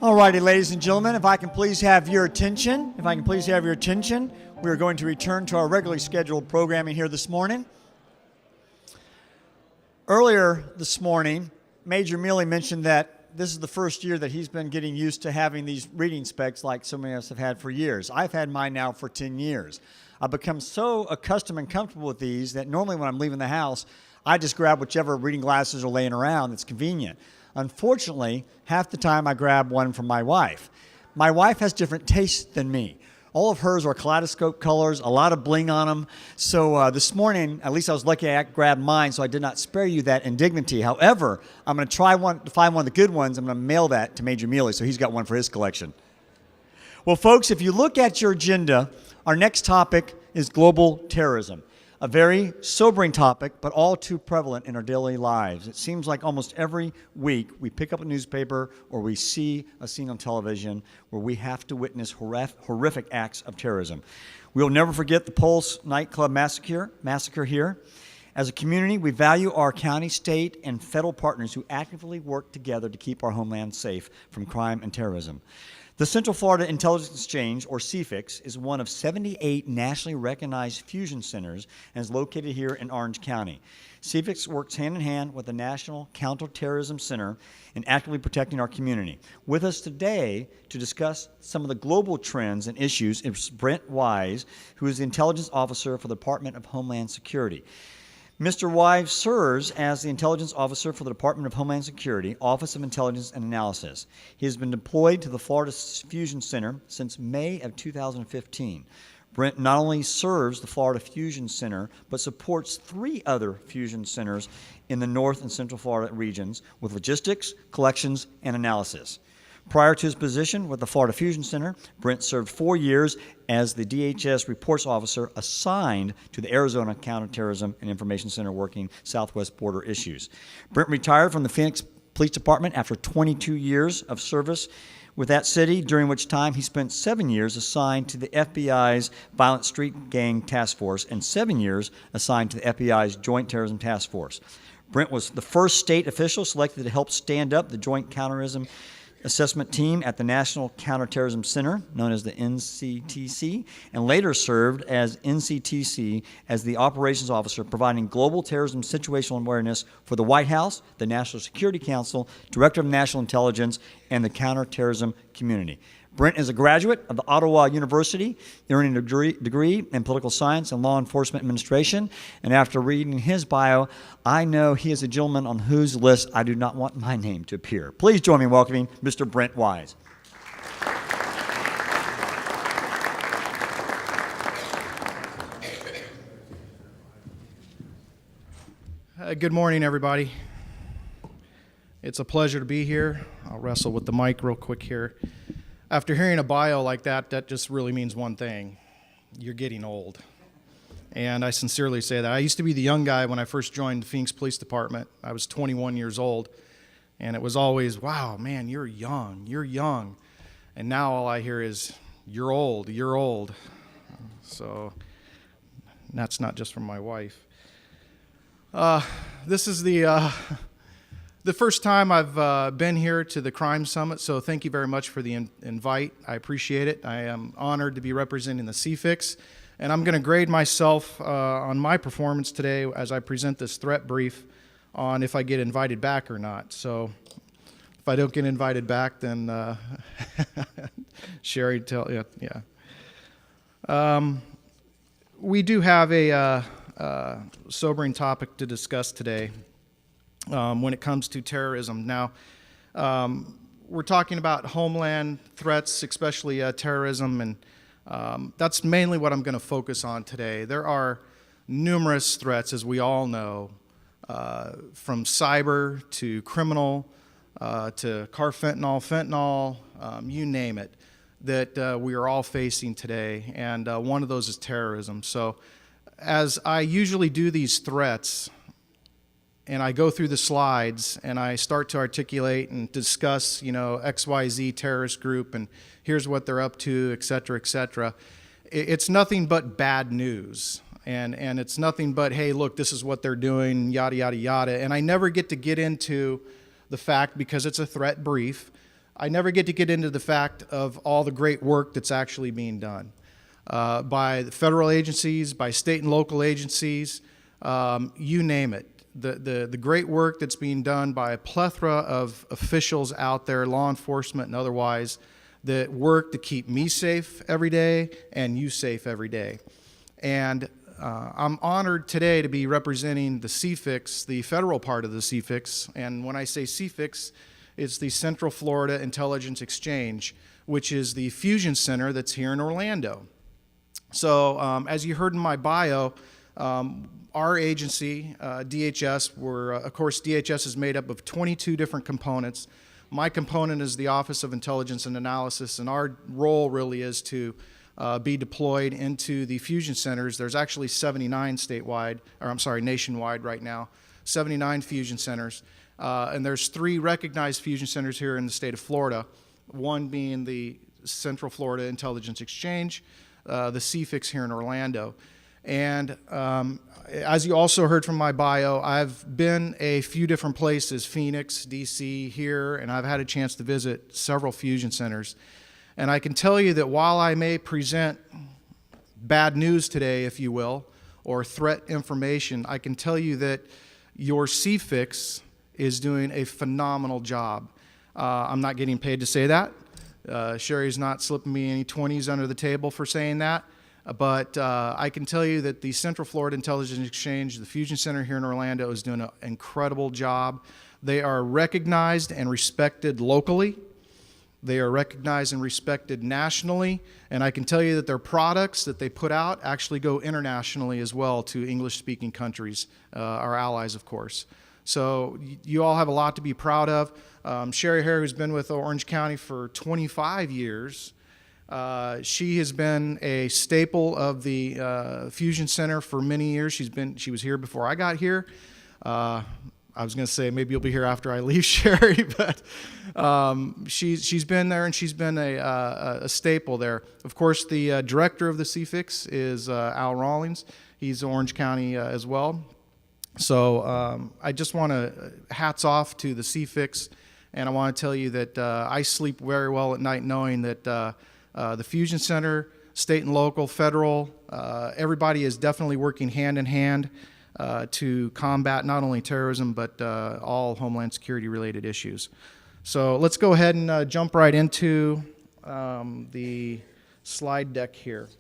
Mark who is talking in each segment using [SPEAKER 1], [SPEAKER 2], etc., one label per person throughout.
[SPEAKER 1] Alrighty, ladies and gentlemen, if I can please have your attention. We are going to return to our regularly scheduled programming here this morning. Earlier this morning, Major Mealy mentioned that this is the first year that he's been getting used to having these reading specs like so many of us have had for years. I've had mine now for 10 years. I've become so accustomed and comfortable with these that normally when I'm leaving the house, I just grab whichever reading glasses are laying around that's convenient. Unfortunately, half the time I grab one from my wife. My wife has different tastes than me. All of hers are kaleidoscope colors, a lot of bling on them. So this morning, at least I was lucky I grabbed mine, so I did not spare you that indignity. However, I'm going to try to find one of the good ones. I'm going to mail that to Major Mealy, so he's got one for his collection. Well, folks, if you look at your agenda, our next topic is global terrorism. A very sobering topic, but all too prevalent in our daily lives. It seems like almost every week we pick up a newspaper or we see a scene on television where we have to witness horrific acts of terrorism. We'll never forget the Pulse nightclub massacre here. As a community, we value our county, state, and federal partners who actively work together to keep our homeland safe from crime and terrorism. The Central Florida Intelligence Exchange, or CFIX, is one of 78 nationally recognized fusion centers and is located here in Orange County. CFIX works hand-in-hand with the National Counterterrorism Center in actively protecting our community. With us today to discuss some of the global trends and issues is Brent Wise, who is the Intelligence Officer for the Department of Homeland Security. Mr. Wise serves as the Intelligence Officer for the Department of Homeland Security, Office of Intelligence and Analysis. He has been deployed to the Florida Fusion Center since May of 2015. Brent not only serves the Florida Fusion Center, but supports 3 other fusion centers in the North and Central Florida regions with logistics, collections, and analysis. Prior to his position with the Florida Fusion Center, Brent served 4 years as the DHS Reports Officer assigned to the Arizona Counterterrorism and Information Center working southwest border issues. Brent retired from the Phoenix Police Department after 22 years of service with that city, during which time he spent 7 years assigned to the FBI's Violent Street Gang Task Force and 7 years assigned to the FBI's Joint Terrorism Task Force. Brent was the first state official selected to help stand up the Joint Counterterrorism Assessment Team at the National Counterterrorism Center, known as the NCTC, and later served as NCTC as the Operations Officer, providing global terrorism situational awareness for the White House, the National Security Council, Director of National Intelligence, and the counterterrorism community. Brent is a graduate of the Ottawa University, earning a degree in political science and law enforcement administration. And after reading his bio, I know he is a gentleman on whose list I do not want my name to appear. Please join me in welcoming Mr. Brent Wise.
[SPEAKER 2] Good morning, everybody. It's a pleasure to be here. I'll wrestle with the mic real quick here. After hearing a bio like that, that just really means one thing. You're getting old. And I sincerely say that. I used to be the young guy when I first joined the Phoenix Police Department. I was 21 years old. And it was always, wow, man, you're young. And now all I hear is, you're old. So that's not just from my wife. This is the first time I've been here to the Crime Summit, so thank you very much for the invite. I appreciate it. I am honored to be representing the CFIX, and I'm going to grade myself on my performance today as I present this threat brief on if I get invited back or not. So if I don't get invited back, then Sherry, tell you, yeah. We do have a sobering topic to discuss today. When it comes to terrorism. Now, we're talking about homeland threats, especially terrorism, and that's mainly what I'm going to focus on today. There are numerous threats, as we all know, from cyber to criminal to fentanyl, you name it, that we are all facing today, and one of those is terrorism. So as I usually do these threats, and I go through the slides and I start to articulate and discuss, XYZ terrorist group and here's what they're up to, et cetera, it's nothing but bad news. And it's nothing but, hey, look, this is what they're doing, yada, yada, yada. And I never get into the fact, because it's a threat brief, I never get to get into the fact of all the great work that's actually being done by the federal agencies, by state and local agencies, you name it. The great work that's being done by a plethora of officials out there, law enforcement and otherwise, that work to keep me safe every day and you safe every day. And I'm honored today to be representing the CFIX, the federal part of the CFIX. And when I say CFIX, it's the Central Florida Intelligence Exchange, which is the fusion center that's here in Orlando. So as you heard in my bio, our agency, DHS, of course, DHS is made up of 22 different components. My component is the Office of Intelligence and Analysis, and our role really is to be deployed into the fusion centers. There's actually 79 nationwide right now, 79 fusion centers. And there's 3 recognized fusion centers here in the state of Florida, one being the Central Florida Intelligence Exchange, the CFIX here in Orlando. And as you also heard from my bio, I've been a few different places, Phoenix, DC, here, and I've had a chance to visit several fusion centers. And I can tell you that while I may present bad news today, if you will, or threat information, I can tell you that your CFIX is doing a phenomenal job. I'm not getting paid to say that. Sherry's not slipping me any 20s under the table for saying that. But I can tell you that the Central Florida Intelligence Exchange, the Fusion Center here in Orlando, is doing an incredible job. They are recognized and respected locally. They are recognized and respected nationally. And I can tell you that their products that they put out actually go internationally as well to English-speaking countries, our allies, of course. So you all have a lot to be proud of. Sherry Hare, who's been with Orange County for 25 years, she has been a staple of the Fusion Center for many years. She was here before I got here. I was going to say maybe you'll be here after I leave, Sherry, but she's been there and she's been a staple there. Of course, the director of the CFIX is Al Rawlings. He's Orange County as well. So I just want to hats off to the CFIX, and I want to tell you that I sleep very well at night knowing that the Fusion Center, state and local, federal, everybody is definitely working hand in hand to combat not only terrorism but all Homeland Security related issues. So let's go ahead and jump right into the slide deck here.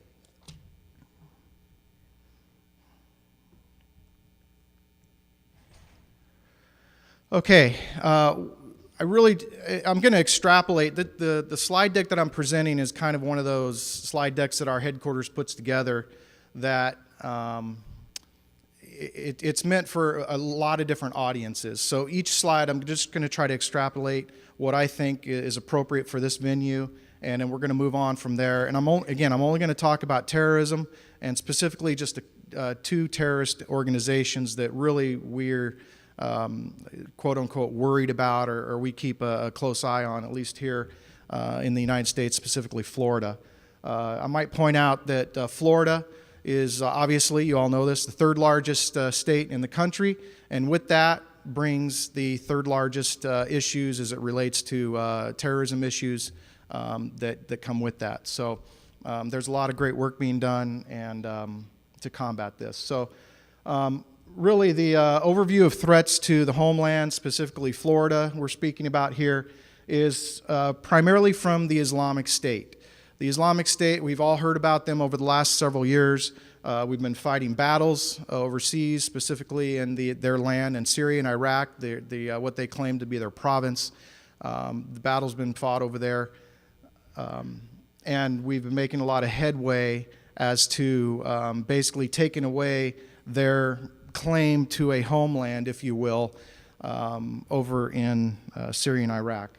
[SPEAKER 2] Okay, I'm going to extrapolate. The slide deck that I'm presenting is kind of one of those slide decks that our headquarters puts together that it's meant for a lot of different audiences. So each slide, I'm just going to try to extrapolate what I think is appropriate for this venue, and then we're going to move on from there. And I'm only going to talk about terrorism, and specifically just 2 terrorist organizations that really we're quote unquote worried about, or we keep a close eye on, at least here in the United States, specifically Florida. I might point out that Florida is obviously, you all know this, the 3rd largest state in the country, and with that brings the 3rd largest issues as it relates to terrorism issues that come with that. So there's a lot of great work being done and to combat this. So really, the overview of threats to the homeland, specifically Florida, we're speaking about here, is primarily from the Islamic State. The Islamic State, we've all heard about them over the last several years. We've been fighting battles overseas, specifically in their land in Syria and Iraq, what they claim to be their province. The battle's been fought over there, and we've been making a lot of headway as to basically taking away their claim to a homeland, if you will, over in Syria and Iraq.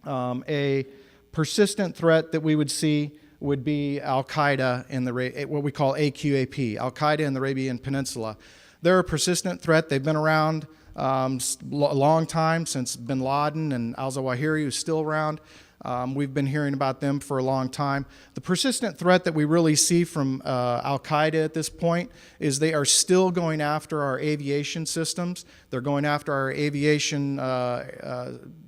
[SPEAKER 2] A persistent threat that we would see would be Al-Qaeda in what we call AQAP, Al-Qaeda in the Arabian Peninsula. They're a persistent threat. They've been around a long time, since bin Laden and al-Zawahiri, who's still around. We've been hearing about them for a long time. The persistent threat that we really see from Al-Qaeda at this point is they are still going after our aviation systems. They're going after our aviation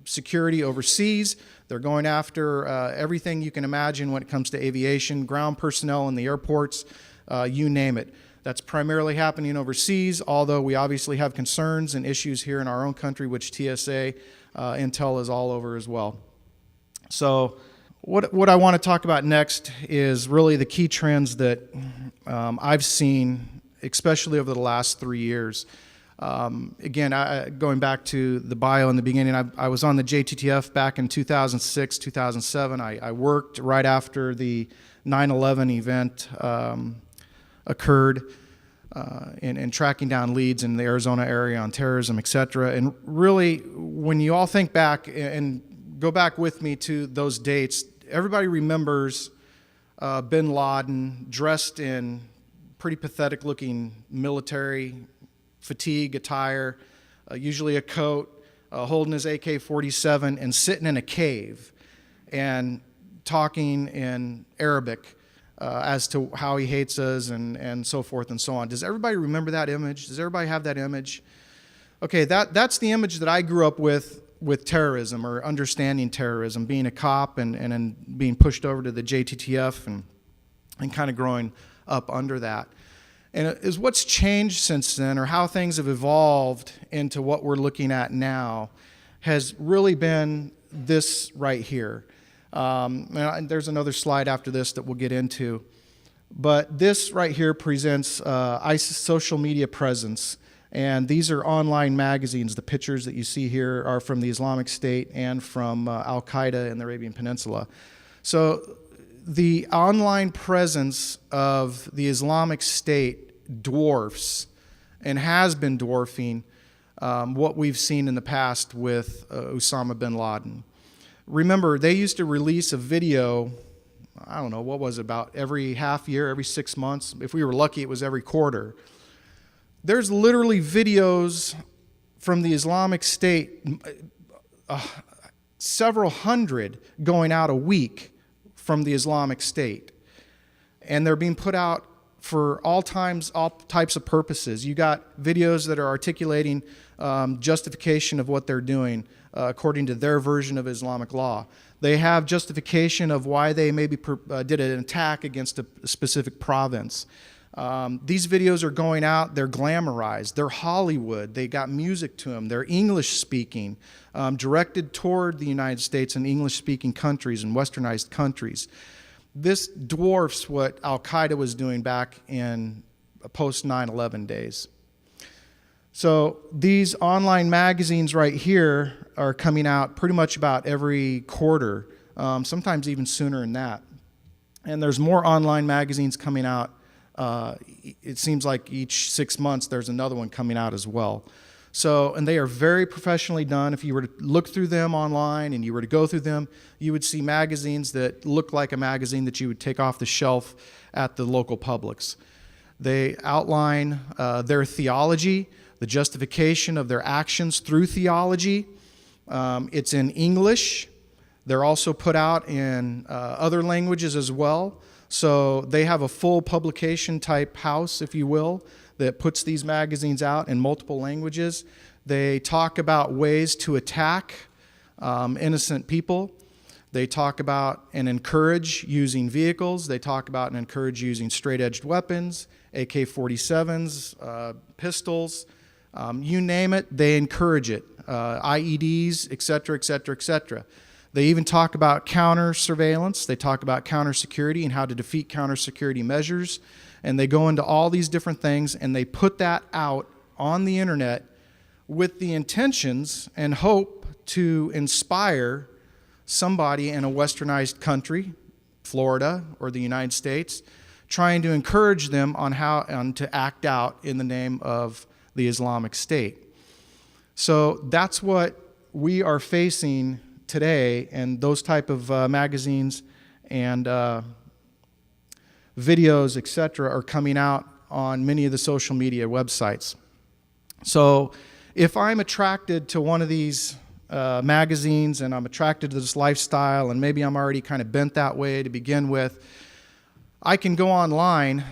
[SPEAKER 2] security overseas. They're going after everything you can imagine when it comes to aviation, ground personnel in the airports, you name it. That's primarily happening overseas, although we obviously have concerns and issues here in our own country, which TSA intel is all over as well. So what I want to talk about next is really the key trends that I've seen, especially over the last 3 years. Again, going back to the bio in the beginning, I was on the JTTF back in 2006, 2007. I worked right after the 9/11 event occurred in tracking down leads in the Arizona area on terrorism, et cetera. And really, when you all think back and go back with me to those dates, everybody remembers bin Laden dressed in pretty pathetic looking military fatigue attire, usually a coat, holding his AK-47 and sitting in a cave and talking in Arabic as to how he hates us and so forth and so on. Does everybody remember that image? Does everybody have that image? Okay, that's the image that I grew up with terrorism, or understanding terrorism, being a cop and being pushed over to the JTTF and kind of growing up under that. And is what's changed since then, or how things have evolved into what we're looking at now, has really been this right here. And there's another slide after this that we'll get into. But this right here presents ISIS social media presence. And these are online magazines. The pictures that you see here are from the Islamic State and from Al-Qaeda in the Arabian Peninsula. So the online presence of the Islamic State dwarfs and has been dwarfing what we've seen in the past with Osama bin Laden. Remember, they used to release a video, I don't know, what was it, about every half year, every 6 months? If we were lucky, it was every quarter. There's literally videos from the Islamic State, several hundred going out a week from the Islamic State. And they're being put out for all types of purposes. You got videos that are articulating justification of what they're doing according to their version of Islamic law. They have justification of why they maybe did an attack against a specific province. These videos are going out, they're glamorized, they're Hollywood, they got music to them, they're English speaking, directed toward the United States and English speaking countries and westernized countries. This dwarfs what Al-Qaeda was doing back in post 9/11 days. So these online magazines right here are coming out pretty much about every quarter, sometimes even sooner than that. And there's more online magazines coming out. It seems like each 6 months there's another one coming out as well. So, and they are very professionally done. If you were to look through them online and you were to go through them, you would see magazines that look like a magazine that you would take off the shelf at the local Publix. They outline their theology, the justification of their actions through theology. It's in English. They're also put out in other languages as well. So they have a full publication type house, if you will, that puts these magazines out in multiple languages. They talk about ways to attack innocent people. They talk about and encourage using vehicles. They talk about and encourage using straight-edged weapons, AK-47s, pistols, you name it, they encourage it, IEDs, et cetera, et cetera, et cetera. They even talk about counter-surveillance. They talk about counter-security and how to defeat counter-security measures. And they go into all these different things, and they put that out on the internet with the intentions and hope to inspire somebody in a westernized country, Florida or the United States, trying to encourage them on how to act out in the name of the Islamic State. So that's what we are facing today, and those type of magazines and videos, etc., are coming out on many of the social media websites. So if I'm attracted to one of these magazines and I'm attracted to this lifestyle and maybe I'm already kind of bent that way to begin with, I can go online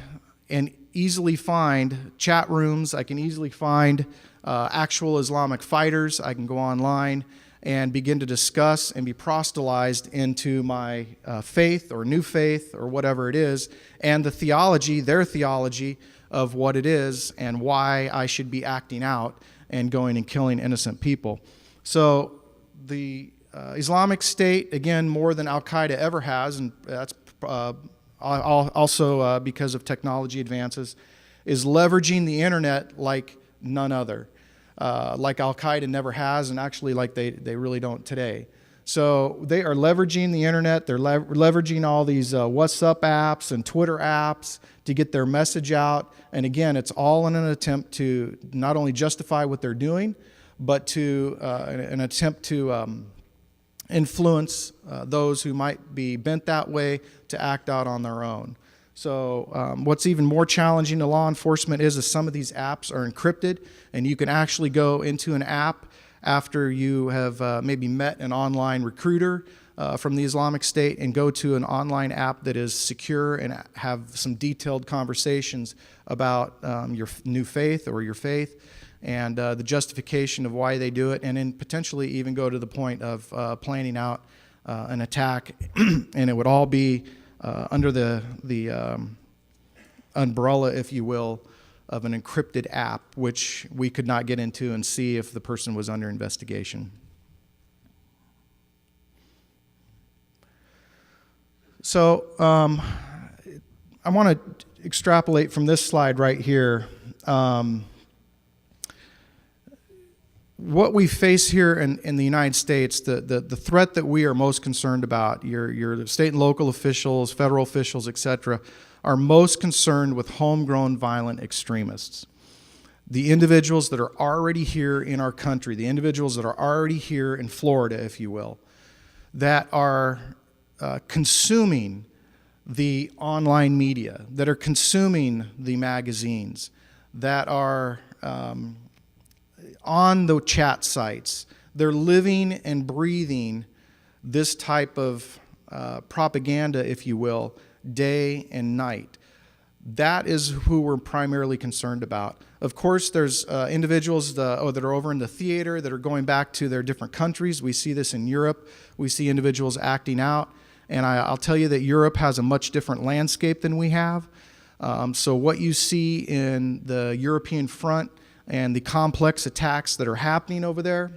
[SPEAKER 2] and easily find chat rooms. I can easily find actual Islamic fighters. I can go online and begin to discuss and be proselytized into my faith or new faith or whatever it is, and the theology, their theology of what it is and why I should be acting out and going and killing innocent people. So the Islamic State, again, more than Al-Qaeda ever has, and that's also because of technology advances, is leveraging the internet like none other. Like Al-Qaeda never has, and actually like they really don't today. So they are leveraging the internet. They're leveraging all these WhatsApp apps and Twitter apps to get their message out. And again, it's all in an attempt to not only justify what they're doing, but to an attempt to influence those who might be bent that way to act out on their own. So what's even more challenging to law enforcement is some of these apps are encrypted, and you can actually go into an app after you have maybe met an online recruiter from the Islamic State and go to an online app that is secure and have some detailed conversations about your new faith or your faith and the justification of why they do it, and then potentially even go to the point of planning out an attack, and it would all be under the umbrella, if you will, of an encrypted app, which we could not get into and see if the person was under investigation. So I want to extrapolate from this slide right here. What we face here in the United States, the threat that we are most concerned about, your state and local officials, federal officials, etc., are most concerned with homegrown violent extremists. The individuals that are already here in our country, the individuals that are already here in Florida, if you will, that are consuming the online media, that are consuming the magazines, that are on the chat sites. They're living and breathing this type of propaganda, if you will, day and night. That is who we're primarily concerned about. Of course, there's individuals that are over in the theater that are going back to their different countries. We see this in Europe. We see individuals acting out. And I'll tell you that Europe has a much different landscape than we have. So what you see in the European front and the complex attacks that are happening over there,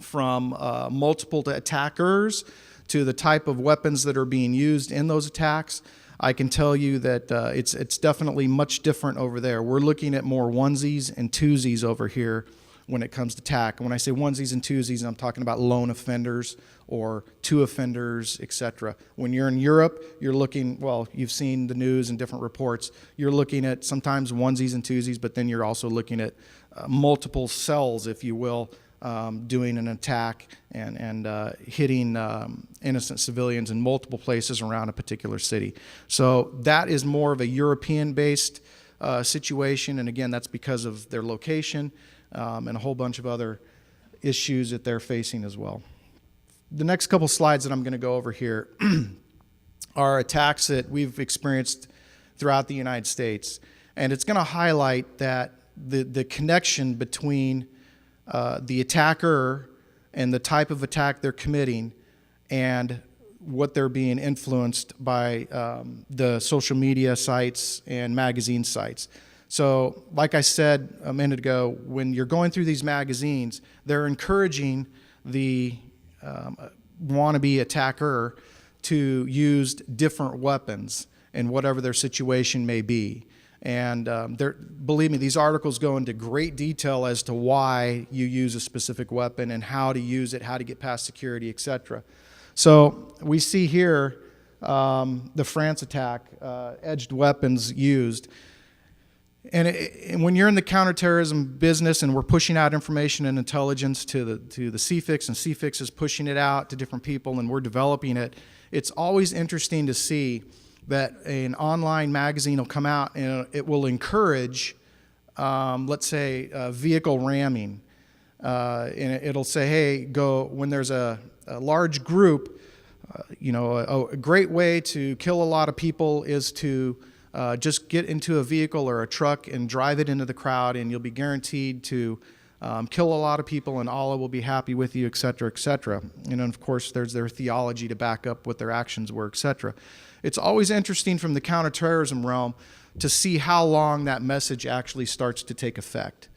[SPEAKER 2] from multiple attackers to the type of weapons that are being used in those attacks, I can tell you that it's definitely much different over there. We're looking at more onesies and twosies over here when it comes to attack. And when I say onesies and twosies, I'm talking about lone offenders or two offenders, etc. When you're in Europe, you're looking, well, you've seen the news and different reports. You're looking at sometimes onesies and twosies, but then you're also looking at multiple cells, if you will, doing an attack and hitting innocent civilians in multiple places around a particular city. So that is more of a European-based situation, and again, that's because of their location and a whole bunch of other issues that they're facing as well. The next couple slides that I'm going to go over here are attacks that we've experienced throughout the United States, and it's going to highlight that the connection between the attacker and the type of attack they're committing and what they're being influenced by the social media sites and magazine sites. So like I said a minute ago, when you're going through these magazines, they're encouraging the wannabe attacker to use different weapons in whatever their situation may be. And believe me, these articles go into great detail as to why you use a specific weapon and how to use it, how to get past security, etc. So we see here the France attack, edged weapons used. And when you're in the counterterrorism business and we're pushing out information and intelligence to the CFIX, and CFIX is pushing it out to different people and we're developing it, it's always interesting to see that an online magazine will come out and it will encourage, let's say, vehicle ramming. and it'll say, hey, go, when there's a large group, a great way to kill a lot of people is to just get into a vehicle or a truck and drive it into the crowd, and you'll be guaranteed to kill a lot of people, and Allah will be happy with you, et cetera, et cetera. And of course, there's their theology to back up what their actions were, et cetera. It's always interesting from the counterterrorism realm to see how long that message actually starts to take effect.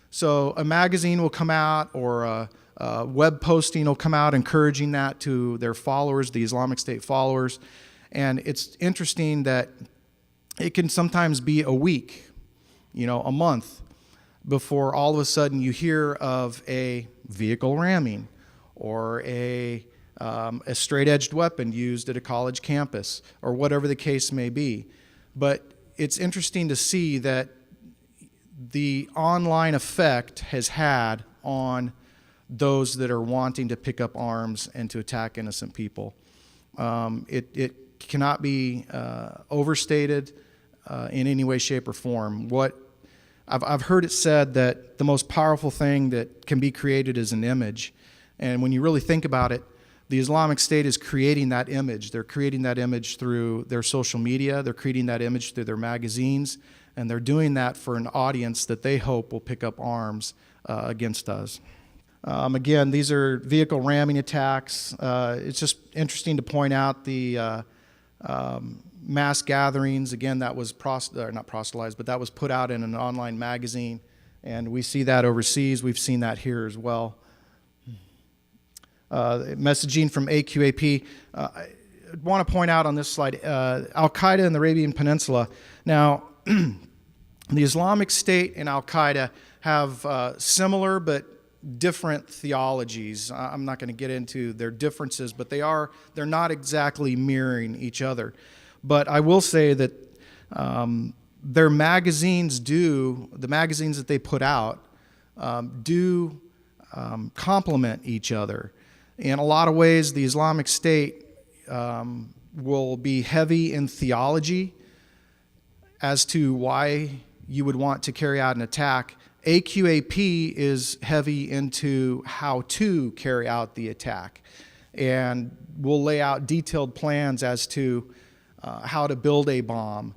[SPEAKER 2] So a magazine will come out, or a web posting will come out encouraging that to their followers, the Islamic State followers. And it's interesting that it can sometimes be a week, a month, before all of a sudden you hear of a vehicle ramming or a straight-edged weapon used at a college campus, or whatever the case may be. But it's interesting to see that the online effect has had on those that are wanting to pick up arms and to attack innocent people. It cannot be overstated in any way, shape, or form. I've heard it said that the most powerful thing that can be created is an image. And when you really think about it, the Islamic State is creating that image. They're creating that image through their social media. They're creating that image through their magazines. And they're doing that for an audience that they hope will pick up arms against us. Again, these are vehicle ramming attacks. It's just interesting to point out the mass gatherings. Again, that was not proselytized, but that was put out in an online magazine. And we see that overseas. We've seen that here as well. Messaging from AQAP. I want to point out on this slide, Al-Qaeda in the Arabian Peninsula. Now, the Islamic State and Al-Qaeda have similar but different theologies. I'm not going to get into their differences, but they're not exactly mirroring each other. But I will say that their magazines the magazines that they put out do complement each other. In a lot of ways, the Islamic State will be heavy in theology as to why you would want to carry out an attack. AQAP is heavy into how to carry out the attack, and will lay out detailed plans as to how to build a bomb,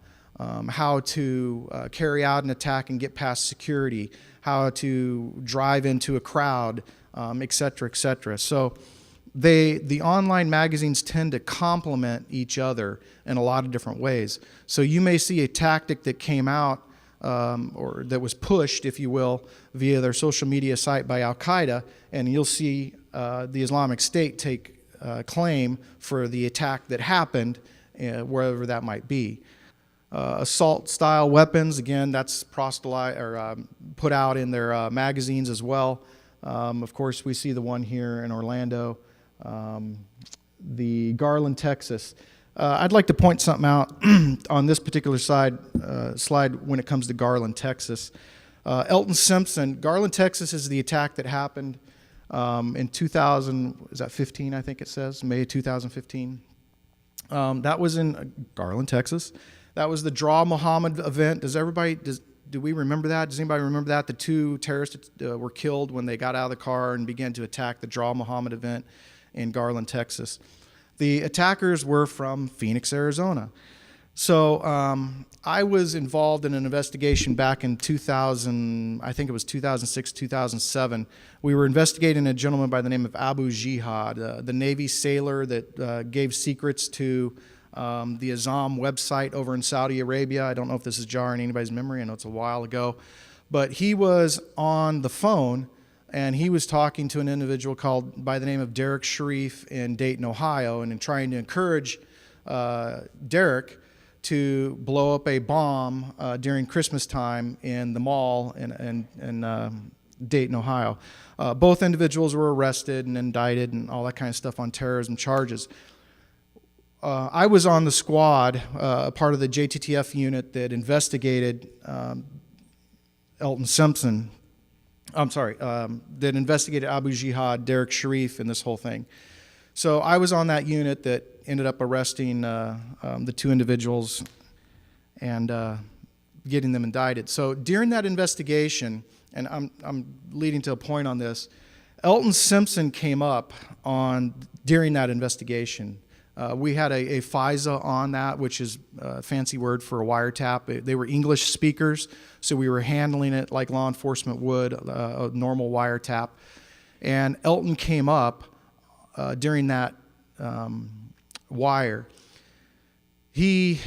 [SPEAKER 2] how to carry out an attack and get past security, how to drive into a crowd, et cetera, et cetera. So the online magazines tend to complement each other in a lot of different ways. So you may see a tactic that came out or that was pushed, if you will, via their social media site by Al-Qaeda, and you'll see the Islamic State take claim for the attack that happened, wherever that might be. Assault-style weapons, again, that's put out in their magazines as well. Of course, we see the one here in Orlando, the Garland, Texas. I'd like to point something out on this particular slide when it comes to Garland, Texas. Elton Simpson, Garland, Texas is the attack that happened in 2015, I think it says, May 2015. That was in Garland, Texas. That was the Draw Muhammad event. Do we remember that? Does anybody remember that? The two terrorists were killed when they got out of the car and began to attack the Draw Muhammad event in Garland, Texas. The attackers were from Phoenix, Arizona. So I was involved in an investigation back in 2000, I think it was 2006, 2007. We were investigating a gentleman by the name of Abu Jihad, the Navy sailor that gave secrets to the Azam website over in Saudi Arabia. I don't know if this is jarring anybody's memory. I know it's a while ago. But he was on the phone, and he was talking to an individual called by the name of Derek Sharif in Dayton, Ohio, and in trying to encourage Derek to blow up a bomb during Christmas time in the mall in Dayton, Ohio. Both individuals were arrested and indicted and all that kind of stuff on terrorism charges. I was on the squad, a part of the JTTF unit that investigated Elton Simpson. That investigated Abu Jihad, Derek Sharif, and this whole thing. So I was on that unit that ended up arresting the two individuals and getting them indicted. So during that investigation, and I'm leading to a point on this. Elton Simpson came up during that investigation. We had a FISA on that, which is a fancy word for a wiretap. They were English speakers, so we were handling it like law enforcement would a normal wiretap. And Elton came up during that wire. He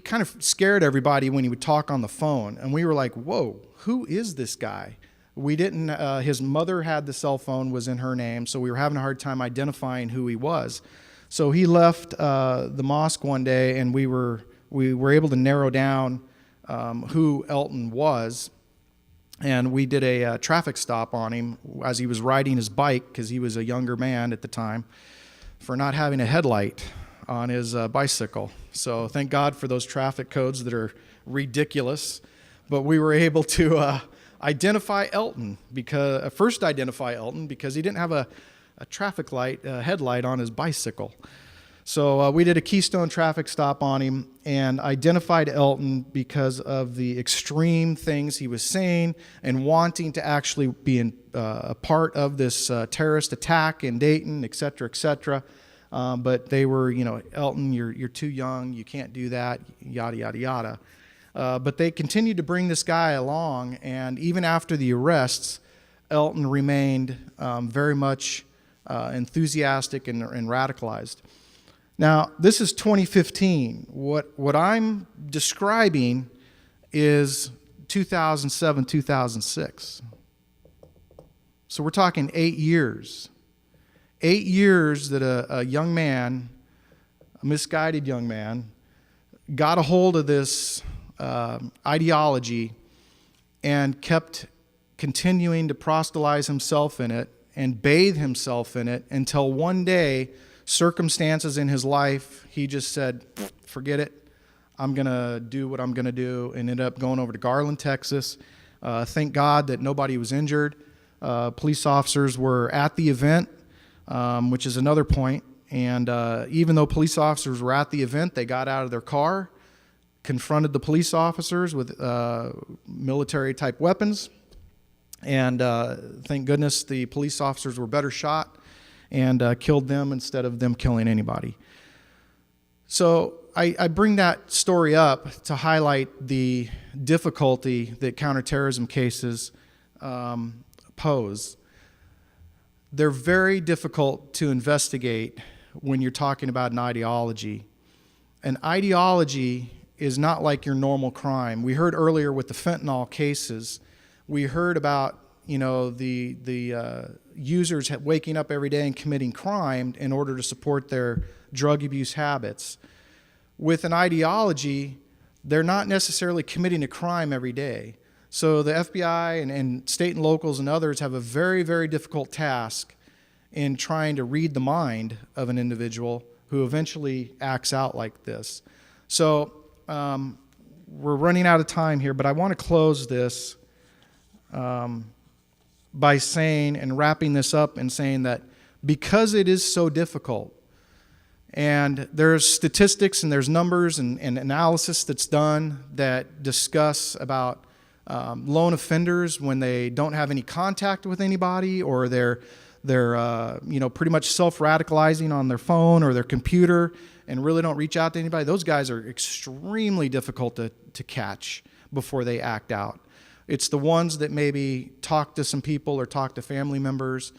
[SPEAKER 2] kind of scared everybody when he would talk on the phone, and we were like, "Whoa, who is this guy?" We didn't. His mother had the cell phone, was in her name, so we were having a hard time identifying who he was. So he left the mosque one day, and we were able to narrow down who Elton was, and we did a traffic stop on him as he was riding his bike, because he was a younger man at the time, for not having a headlight on his bicycle. So thank God for those traffic codes that are ridiculous. But we were able to identify Elton, because he didn't have a traffic light, headlight on his bicycle. So we did a Keystone traffic stop on him and identified Elton because of the extreme things he was saying and wanting to actually be a part of this terrorist attack in Dayton, et cetera, et cetera. But they were, Elton, you're too young, you can't do that, yada, yada, yada. But they continued to bring this guy along, and even after the arrests, Elton remained very much enthusiastic and radicalized. Now, this is 2015. What I'm describing is 2007, 2006. So we're talking 8 years. 8 years that a young man, a misguided young man, got a hold of this ideology and kept continuing to proselytize himself in it and bathe himself in it until one day, circumstances in his life, he just said, forget it, I'm going to do what I'm going to do, and ended up going over to Garland, Texas. Thank God that nobody was injured. Police officers were at the event, which is another point. And even though police officers were at the event, they got out of their car, confronted the police officers with military-type weapons. And thank goodness the police officers were better shot and killed them instead of them killing anybody. So I bring that story up to highlight the difficulty that counterterrorism cases pose. They're very difficult to investigate when you're talking about an ideology. An ideology is not like your normal crime. We heard earlier with the fentanyl cases, we heard about the users waking up every day and committing crime in order to support their drug abuse habits. With an ideology, they're not necessarily committing a crime every day. So the FBI and state and locals and others have a very, very difficult task in trying to read the mind of an individual who eventually acts out like this. So we're running out of time here, but I want to close this by saying and wrapping this up and saying that because it is so difficult, and there's statistics and there's numbers and analysis that's done that discuss about lone offenders when they don't have any contact with anybody, or they're pretty much self-radicalizing on their phone or their computer and really don't reach out to anybody. Those guys are extremely difficult to catch before they act out. It's the ones that maybe talk to some people or talk to family members.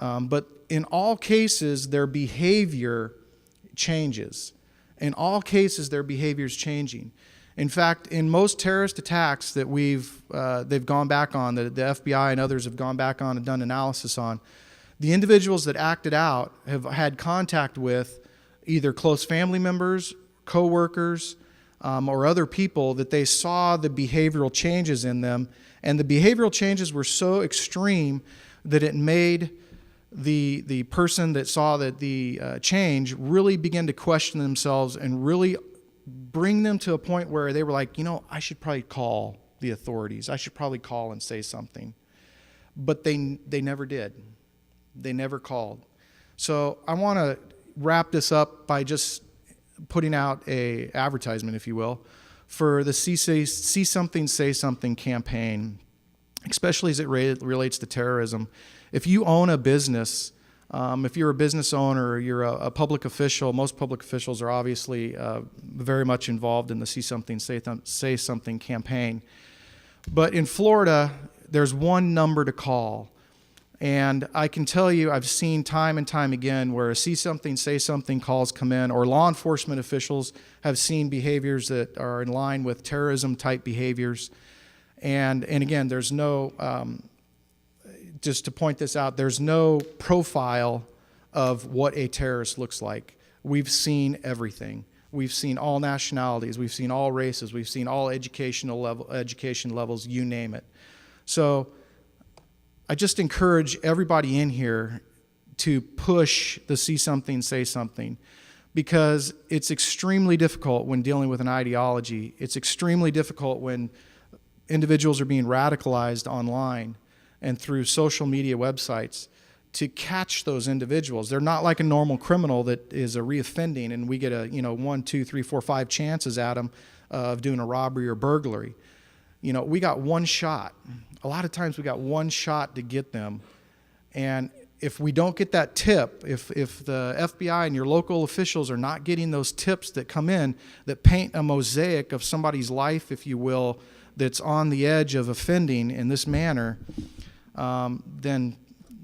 [SPEAKER 2] But in all cases, their behavior changes. In all cases, their behavior is changing. In fact, in most terrorist attacks that they've gone back on, the FBI and others have gone back on and done analysis on, the individuals that acted out have had contact with either close family members, coworkers, or other people that they saw the behavioral changes in them. And the behavioral changes were so extreme that it made the person that saw the change really begin to question themselves and really bring them to a point where they were like, I should probably call the authorities. I should probably call and say something. But they never did. They never called. So I want to wrap this up by just putting out a advertisement, if you will, for the See Something, Say Something campaign. especially as it relates to terrorism. If you own a business, if you're a business owner or you're a public official, most public officials are obviously very much involved in the See Something, Say Something campaign. But in Florida, there's one number to call. And I can tell you, I've seen time and time again where See Something, Say Something calls come in, or law enforcement officials have seen behaviors that are in line with terrorism type behaviors. And again, there's no, just to point this out, there's no profile of what a terrorist looks like. We've seen everything. We've seen all nationalities. We've seen all races. We've seen all education levels, you name it. So I just encourage everybody in here to push the See Something, Say Something, because it's extremely difficult when dealing with an ideology. It's extremely difficult when individuals are being radicalized online and through social media websites to catch those individuals. They're not like a normal criminal that is a reoffending and we get a 1, 2, 3, 4, 5 chances at them of doing a robbery or burglary. We got one shot. A lot of times we got one shot to get them. And if we don't get that tip, if the FBI and your local officials are not getting those tips that come in that paint a mosaic of somebody's life, if you will, that's on the edge of offending in this manner, then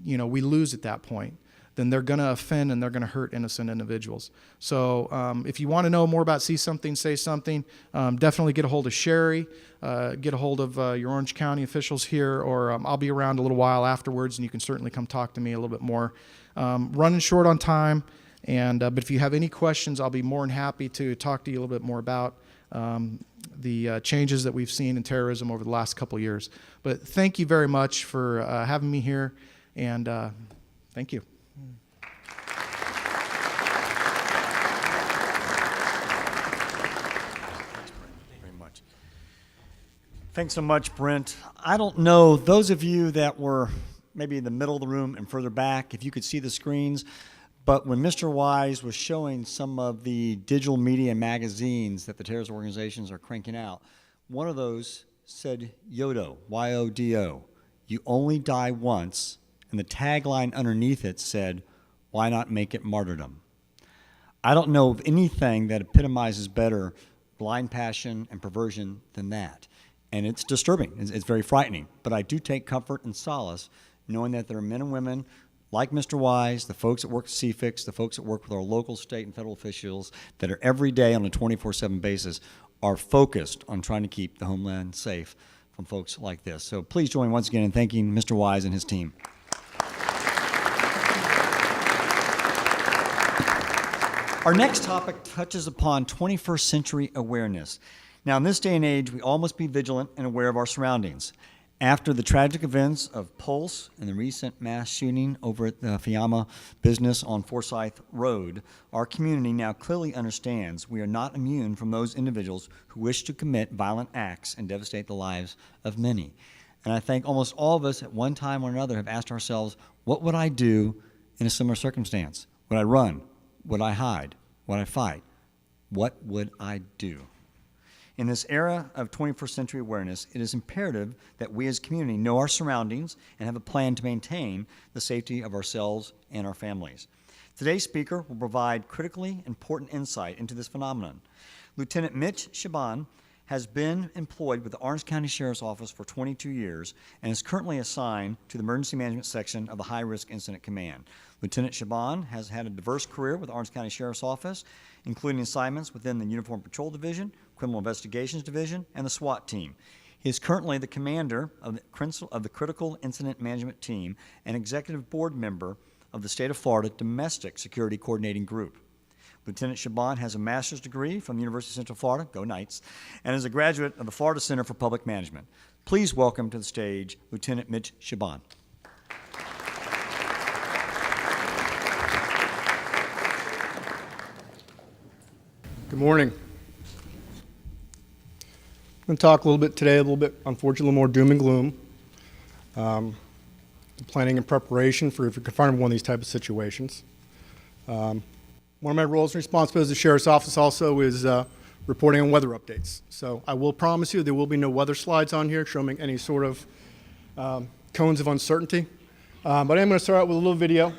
[SPEAKER 2] we lose at that point. Then they're going to offend and they're going to hurt innocent individuals. So if you want to know more about See Something, Say Something, definitely get a hold of Sherry, get a hold of your Orange County officials here, or I'll be around a little while afterwards, and you can certainly come talk to me a little bit more. Running short on time, but if you have any questions, I'll be more than happy to talk to you a little bit more about the changes that we've seen in terrorism over the last couple of years. But thank you very much for having me here, and thank you.
[SPEAKER 1] Thanks so much, Brent. I don't know, those of you that were maybe in the middle of the room and further back, if you could see the screens, but when Mr. Wise was showing some of the digital media magazines that the terrorist organizations are cranking out, one of those said YODO, Y-O-D-O, you only die once, and the tagline underneath it said, why not make it martyrdom? I don't know of anything that epitomizes better blind passion and perversion than that. And it's disturbing. It's very frightening. But I do take comfort and solace knowing that there are men and women like Mr. Wise, the folks that work at CFIX, the folks that work with our local, state, and federal officials that are every day on a 24/7 basis are focused on trying to keep the Homeland safe from folks like this. So please join once again in thanking Mr. Wise and his team. Our next topic touches upon 21st century awareness. Now, in this day and age, we all must be vigilant and aware of our surroundings. After the tragic events of Pulse and the recent mass shooting over at the Fiamma business on Forsyth Road, our community now clearly understands we are not immune from those individuals who wish to commit violent acts and devastate the lives of many. And I think almost all of us at one time or another have asked ourselves, what would I do in a similar circumstance? Would I run? Would I hide? Would I fight? What would I do? In this era of 21st century awareness, it is imperative that we as a community know our surroundings and have a plan to maintain the safety of ourselves and our families. Today's speaker will provide critically important insight into this phenomenon. Lieutenant Mitch Shaban has been employed with the Orange County Sheriff's Office for 22 years and is currently assigned to the Emergency Management Section of the High Risk Incident Command. Lieutenant Shaban has had a diverse career with the Orange County Sheriff's Office, including assignments within the Uniform Patrol Division, Criminal Investigations Division, and the SWAT team. He is currently the commander of the Critical Incident Management Team and executive board member of the State of Florida Domestic Security Coordinating Group. Lieutenant Shaban has a master's degree from the University of Central Florida, go Knights, and is a graduate of the Florida Center for Public Management. Please welcome to the stage Lieutenant Mitch Shaban.
[SPEAKER 3] Good morning. I'm going to talk a little bit today, unfortunately, more doom and gloom. Planning and preparation for if you're confronted with one of these type of situations. One of my roles and responsibilities as the Sheriff's Office also is reporting on weather updates. So I will promise you there will be no weather slides on here showing any sort of cones of uncertainty. But I'm going to start out with a little video.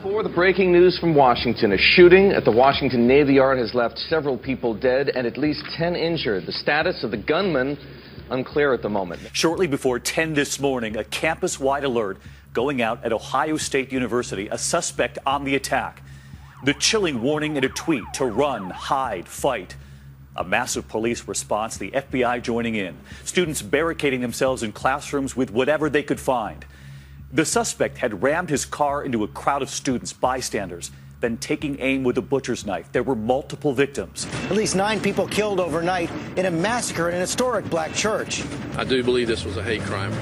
[SPEAKER 4] For the breaking news from Washington, a shooting at the Washington Navy Yard has left several people dead and at least 10 injured. The status of the gunman unclear at the moment.
[SPEAKER 5] Shortly before 10 this morning, a campus-wide alert going out at Ohio State University, a suspect on the attack. The chilling warning in a tweet to run, hide, fight. A massive police response, the FBI joining in. Students barricading themselves in classrooms with whatever they could find. The suspect had rammed his car into a crowd of students, bystanders, then taking aim with a butcher's knife. There were multiple victims.
[SPEAKER 6] At least 9 people killed overnight in a massacre in an historic black church.
[SPEAKER 7] I do believe this was a hate crime.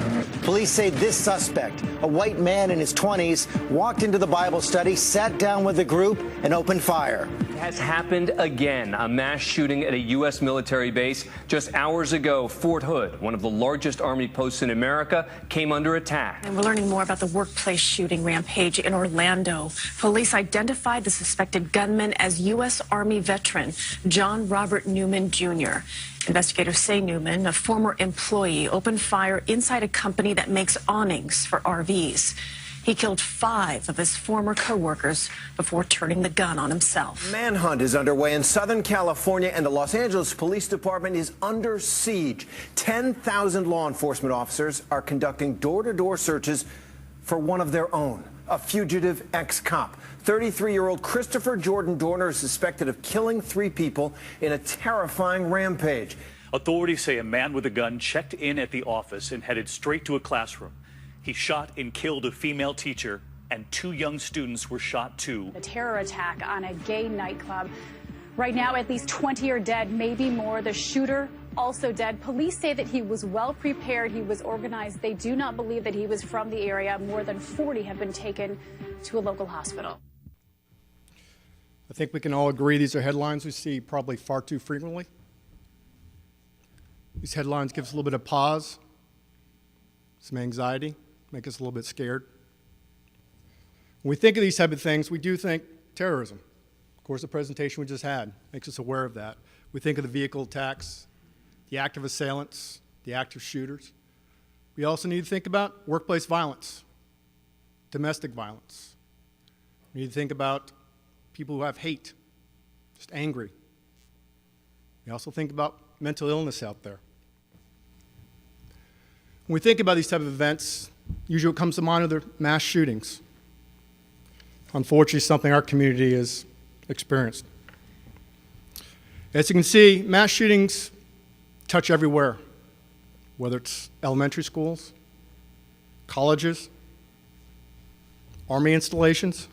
[SPEAKER 6] Police say this suspect, a white man in his 20s, walked into the Bible study, sat down with the group, and opened fire.
[SPEAKER 8] It has happened again. A mass shooting at a U.S. military base. Just hours ago, Fort Hood, one of the largest Army posts in America, came under attack.
[SPEAKER 9] And we're learning more about the workplace shooting rampage in Orlando. Police identified the suspected gunman as U.S. Army veteran John Robert Newman, Jr. Investigators say Newman, a former employee, opened fire inside a company that makes awnings for RVs. He killed 5 of his former co-workers before turning the gun on himself.
[SPEAKER 6] Manhunt is underway in Southern California, and the Los Angeles Police Department is under siege. 10,000 law enforcement officers are conducting door-to-door searches for one of their own, a fugitive ex-cop. 33-year-old Christopher Jordan Dorner is suspected of killing 3 people in a terrifying rampage.
[SPEAKER 5] Authorities say a man with a gun checked in at the office and headed straight to a classroom. He shot and killed a female teacher, and 2 young students were shot too.
[SPEAKER 10] A terror attack on a gay nightclub. Right now, at least 20 are dead, maybe more. The shooter also dead. Police say that he was well prepared. He was organized. They do not believe that he was from the area. More than 40 have been taken to a local hospital.
[SPEAKER 3] I think we can all agree these are headlines we see probably far too frequently. These headlines give us a little bit of pause, some anxiety, make us a little bit scared. When we think of these type of things, we do think terrorism. Of course, the presentation we just had makes us aware of that. We think of the vehicle attacks, the active assailants, the active shooters. We also need to think about workplace violence, domestic violence. We need to think about people who have hate, just angry. We also think about mental illness out there. When we think about these type of events, usually what comes to mind are the mass shootings. Unfortunately, something our community has experienced. As you can see, mass shootings touch everywhere, whether it's elementary schools, colleges, Army installations,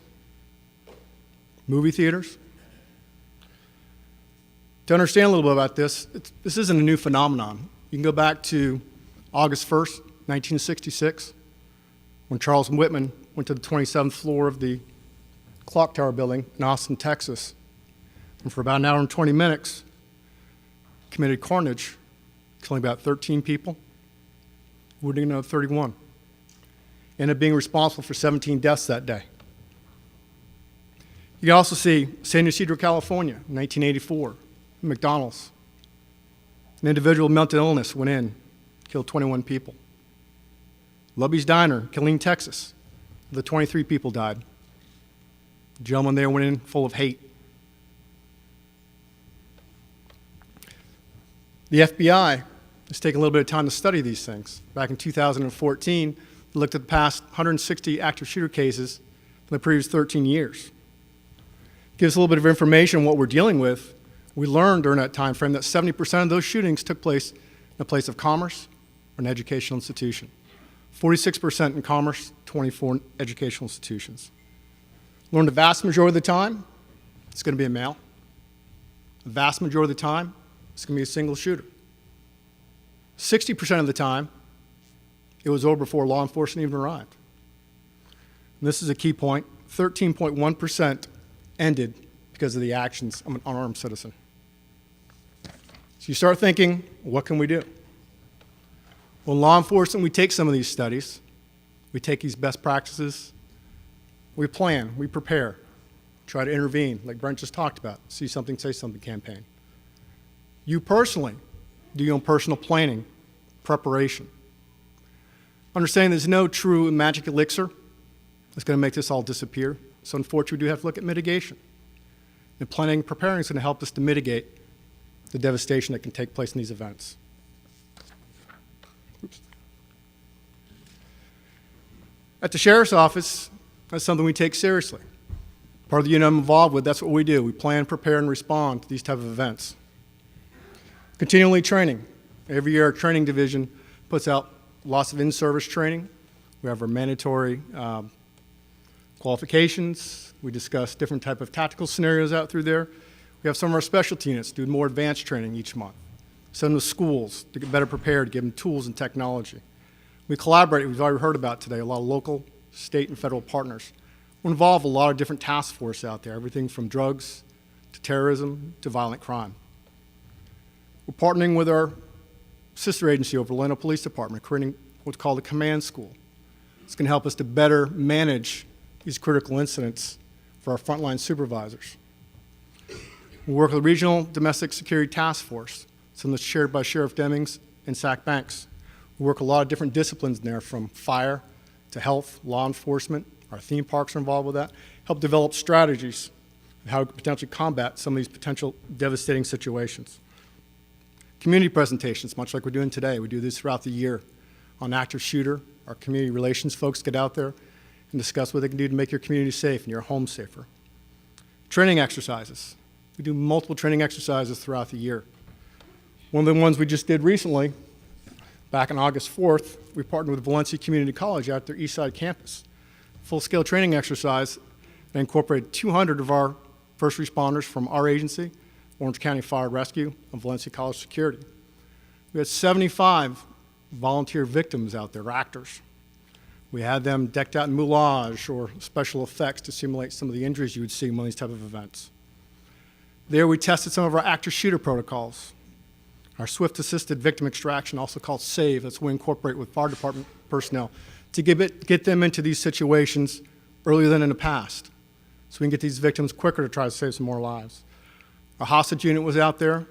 [SPEAKER 3] movie theaters. To understand a little bit about this, this isn't a new phenomenon. You can go back to August 1st, 1966, when Charles Whitman went to the 27th floor of the Clock Tower building in Austin, Texas, and for about an hour and 20 minutes, committed carnage, killing about 13 people, wounding another 31. Ended up being responsible for 17 deaths that day. You can also see San Ysidro, California, 1984, McDonald's. An individual with mental illness went in, killed 21 people. Lubby's Diner, Killeen, Texas, the 23 people died. The gentleman there went in full of hate. The FBI has taken a little bit of time to study these things. Back in 2014, they looked at the past 160 active shooter cases from the previous 13 years. Gives us a little bit of information on what we're dealing with. We learned during that time frame that 70% of those shootings took place in a place of commerce or an educational institution. 46% in commerce, 24 in educational institutions. Learned the vast majority of the time, it's going to be a male. The vast majority of the time, it's going to be a single shooter. 60% of the time, it was over before law enforcement even arrived. And this is a key point. 13.1% ended because of the actions of an unarmed citizen. So you start thinking, what can we do? Well, in law enforcement, we take some of these studies, we take these best practices, we plan, we prepare, try to intervene, like Brent just talked about, see something, say something campaign. You personally do your own personal planning preparation. Understanding there's no true magic elixir that's going to make this all disappear. So unfortunately, we do have to look at mitigation. And planning and preparing is going to help us to mitigate the devastation that can take place in these events. Oops. At the Sheriff's Office, that's something we take seriously. Part of the unit I'm involved with, that's what we do. We plan, prepare, and respond to these type of events. Continually training. Every year, our training division puts out lots of in-service training. We have our mandatory qualifications. We discuss different type of tactical scenarios out through there. We have some of our specialty units do more advanced training each month. Send them to schools to get better prepared, give them tools and technology. We collaborate, we've already heard about today, a lot of local, state, and federal partners. We involve a lot of different task forces out there, everything from drugs to terrorism to violent crime. We're partnering with our sister agency over Orlando Police Department, creating what's called a command school. It's going to help us to better manage these critical incidents for our frontline supervisors. We work with the Regional Domestic Security Task Force, something that's chaired by Sheriff Demings and Sac Banks. We work a lot of different disciplines in there, from fire to health, law enforcement. Our theme parks are involved with that. Help develop strategies of how to potentially combat some of these potential devastating situations. Community presentations, much like we're doing today. We do this throughout the year. On active shooter, our community relations folks get out there and discuss what they can do to make your community safe and your home safer. Training exercises. We do multiple training exercises throughout the year. One of the ones we just did recently, back on August 4th, we partnered with Valencia Community College out at their East Side campus. Full-scale training exercise that incorporated 200 of our first responders from our agency, Orange County Fire Rescue, and Valencia College Security. We had 75 volunteer victims out there, actors. We had them decked out in moulage or special effects to simulate some of the injuries you would see in one of these type of events. There we tested some of our actor-shooter protocols. Our swift-assisted victim extraction, also called SAVE, that's what we incorporate with fire department personnel to get them into these situations earlier than in the past, so we can get these victims quicker to try to save some more lives. Our hostage unit was out there,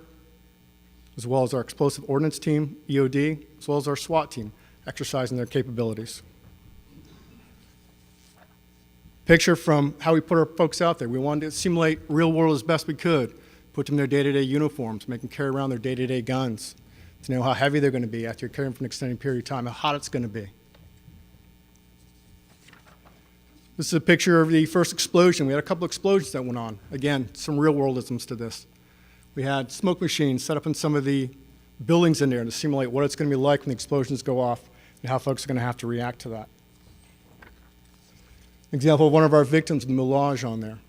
[SPEAKER 3] as well as our explosive ordnance team, EOD, as well as our SWAT team, exercising their capabilities. Picture from how we put our folks out there. We wanted to simulate real world as best we could, put them in their day-to-day uniforms, make them carry around their day-to-day guns, to know how heavy they're going to be after you're carrying them for an extended period of time, how hot it's going to be. This is a picture of the first explosion. We had a couple explosions that went on. Again, some real-worldisms to this. We had smoke machines set up in some of the buildings in there to simulate what it's going to be like when the explosions go off and how folks are going to have to react to that. Example of one of our victims with moulage on there.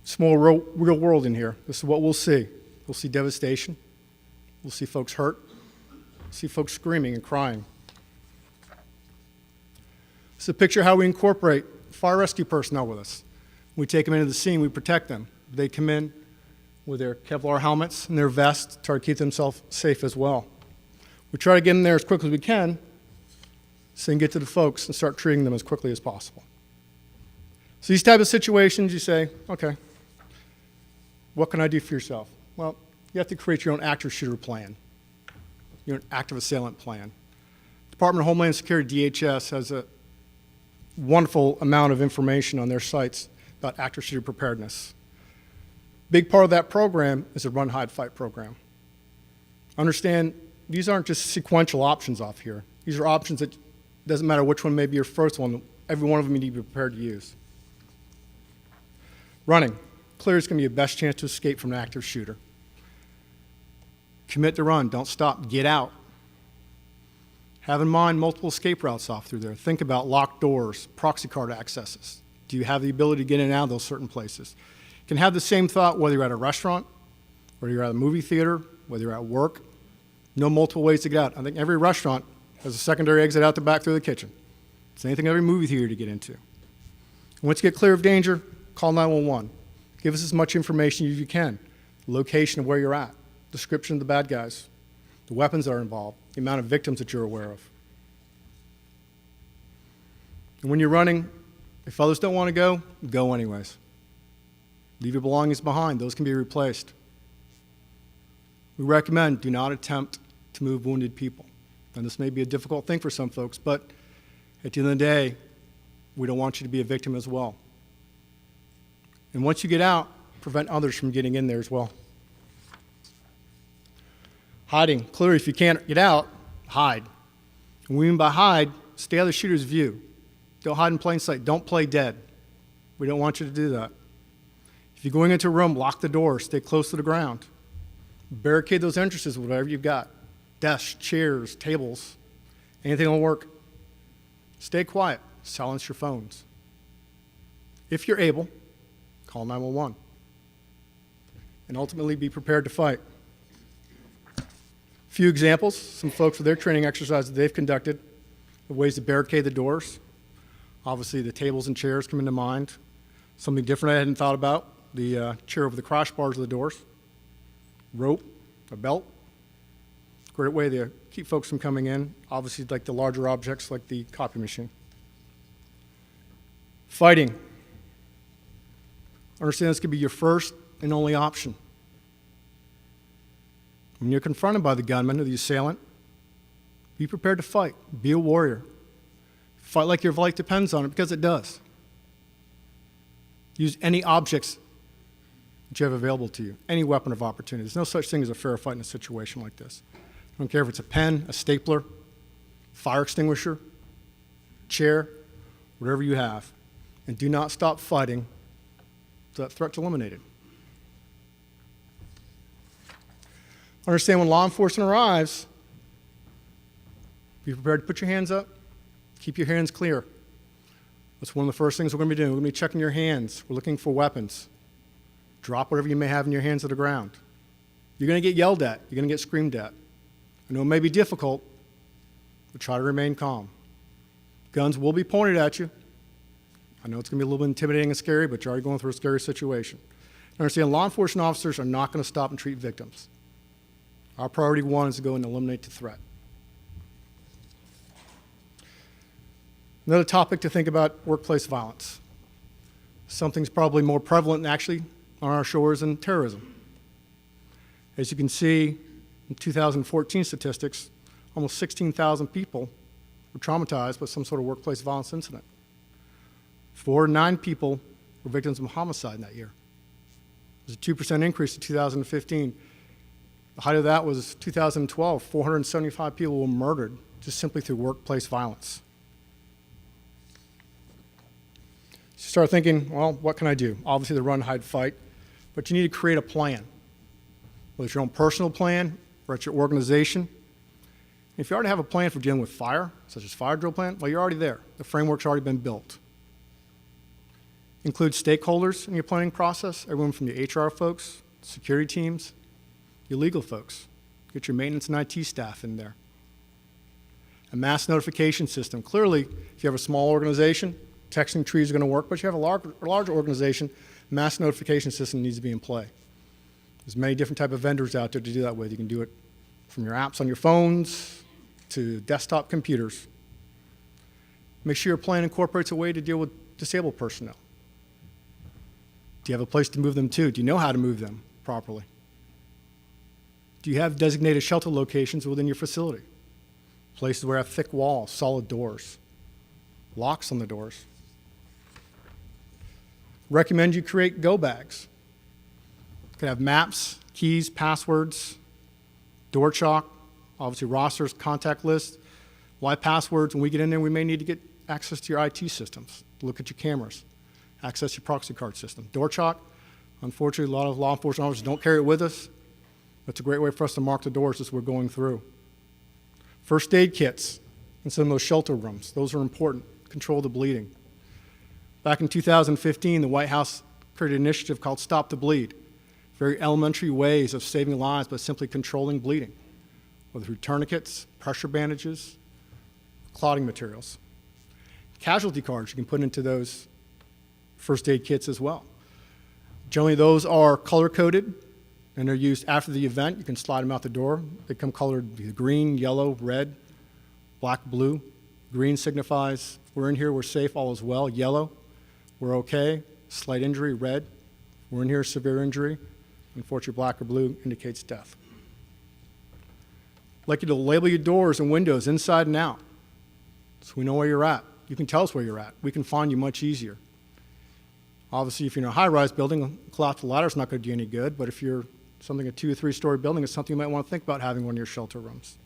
[SPEAKER 3] Small real world in here. This is what we'll see. We'll see devastation. We'll see folks hurt. We'll see folks screaming and crying. This is a picture of how we incorporate fire rescue personnel with us. We take them into the scene, we protect them. They come in with their Kevlar helmets and their vests to try to keep themselves safe as well. We try to get them there as quickly as we can so we can get to the folks and start treating them as quickly as possible. So these type of situations, you say, okay, what can I do for yourself? Well, you have to create your own active shooter plan, your own active assailant plan. Department of Homeland Security, DHS, has a wonderful amount of information on their sites about active shooter preparedness. Big part of that program is a run, hide, fight program. Understand, these aren't just sequential options off here. These are options that doesn't matter which one may be your first one, every one of them you need to be prepared to use. Running. Clear is going to be your best chance to escape from an active shooter. Commit to run. Don't stop. Get out. Have in mind multiple escape routes off through there. Think about locked doors, proxy card accesses. Do you have the ability to get in and out of those certain places? You can have the same thought whether you're at a restaurant, whether you're at a movie theater, whether you're at work. No multiple ways to get out. I think every restaurant has a secondary exit out the back through the kitchen. Same thing every movie theater to get into. Once you get clear of danger, call 911. Give us as much information as you can. The location of where you're at, description of the bad guys, the weapons that are involved, the amount of victims that you're aware of. And when you're running, if others don't want to go, go anyways. Leave your belongings behind. Those can be replaced. We recommend do not attempt to move wounded people. And this may be a difficult thing for some folks, but at the end of the day, we don't want you to be a victim as well. And once you get out, prevent others from getting in there as well. Hiding. Clearly, if you can't get out, hide. And we mean by hide, stay out of the shooter's view. Don't hide in plain sight. Don't play dead. We don't want you to do that. If you're going into a room, lock the door. Stay close to the ground. Barricade those entrances with whatever you've got. Desks, chairs, tables, anything will work. Stay quiet. Silence your phones. If you're able, call 911. And ultimately be prepared to fight. A few examples, some folks with their training exercises they've conducted of ways to barricade the doors. Obviously, the tables and chairs come into mind. Something different I hadn't thought about, the chair over the crossbars of the doors. Rope, a belt. Great way to keep folks from coming in. Obviously, like the larger objects like the copy machine. Fighting. Understand this could be your first and only option. When you're confronted by the gunman or the assailant, be prepared to fight. Be a warrior. Fight like your life depends on it, because it does. Use any objects that you have available to you, any weapon of opportunity. There's no such thing as a fair fight in a situation like this. I don't care if it's a pen, a stapler, fire extinguisher, chair, whatever you have. And do not stop fighting until that threat's eliminated. Understand when law enforcement arrives, be prepared to put your hands up, keep your hands clear. That's one of the first things we're going to be doing. We're going to be checking your hands. We're looking for weapons. Drop whatever you may have in your hands to the ground. You're going to get yelled at. You're going to get screamed at. I know it may be difficult, but try to remain calm. Guns will be pointed at you. I know it's going to be a little bit intimidating and scary, but you're already going through a scary situation. Understand, law enforcement officers are not going to stop and treat victims. Our priority one is to go and eliminate the threat. Another topic to think about, workplace violence. Something's probably more prevalent actually on our shores than terrorism. As you can see in 2014 statistics, almost 16,000 people were traumatized by some sort of workplace violence incident. 409 people were victims of homicide in that year. It was a 2% increase to 2015. The height of that was 2012. 475 people were murdered just simply through workplace violence. You start thinking, well, what can I do? Obviously, the run, hide, fight, but you need to create a plan. Whether it's your own personal plan or it's your organization. If you already have a plan for dealing with fire, such as fire drill plan, well, you're already there. The framework's already been built. Include stakeholders in your planning process, everyone from the HR folks, security teams, your legal folks. Get your maintenance and IT staff in there. A mass notification system. Clearly, if you have a small organization, texting trees are going to work, but if you have a larger organization, mass notification system needs to be in play. There's many different type of vendors out there to do that with. You can do it from your apps on your phones to desktop computers. Make sure your plan incorporates a way to deal with disabled personnel. Do you have a place to move them to? Do you know how to move them properly? Do you have designated shelter locations within your facility? Places where you have thick walls, solid doors, locks on the doors. Recommend you create go bags. You can have maps, keys, passwords, door chalk, obviously rosters, contact lists. Why passwords? When we get in there, we may need to get access to your IT systems, look at your cameras, access your proxy card system. Door chalk, unfortunately, a lot of law enforcement officers don't carry it with us. That's a great way for us to mark the doors as we're going through. First aid kits in some of those shelter rooms. Those are important. Control the bleeding. Back in 2015, the White House created an initiative called Stop the Bleed. Very elementary ways of saving lives by simply controlling bleeding, whether through tourniquets, pressure bandages, clotting materials. Casualty cards you can put into those first aid kits as well. Generally, those are color-coded, and they're used after the event. You can slide them out the door. They come colored green, yellow, red, black, blue. Green signifies we're in here, we're safe, all is well. Yellow, we're okay. Slight injury, red, we're in here, severe injury. Unfortunately, black or blue indicates death. like you to label your doors and windows inside and out so we know where you're at. You can tell us where you're at. We can find you much easier. Obviously, if you're in a high-rise building, a collapsible ladder is not going to do you any good, but if you're something a 2 or 3 story building, it's something you might want to think about having one of your shelter rooms.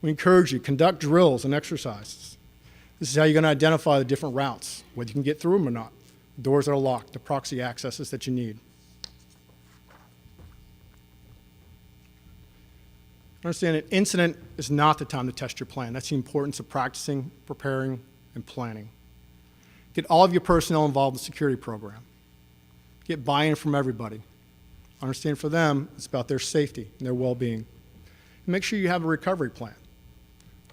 [SPEAKER 3] We encourage you, conduct drills and exercises. This is how you're going to identify the different routes, whether you can get through them or not. Doors that are locked, the proxy accesses that you need. Understand an incident is not the time to test your plan. That's the importance of practicing, preparing, and planning. Get all of your personnel involved in the security program. Get buy-in from everybody. Understand for them, it's about their safety and their well-being. And make sure you have a recovery plan,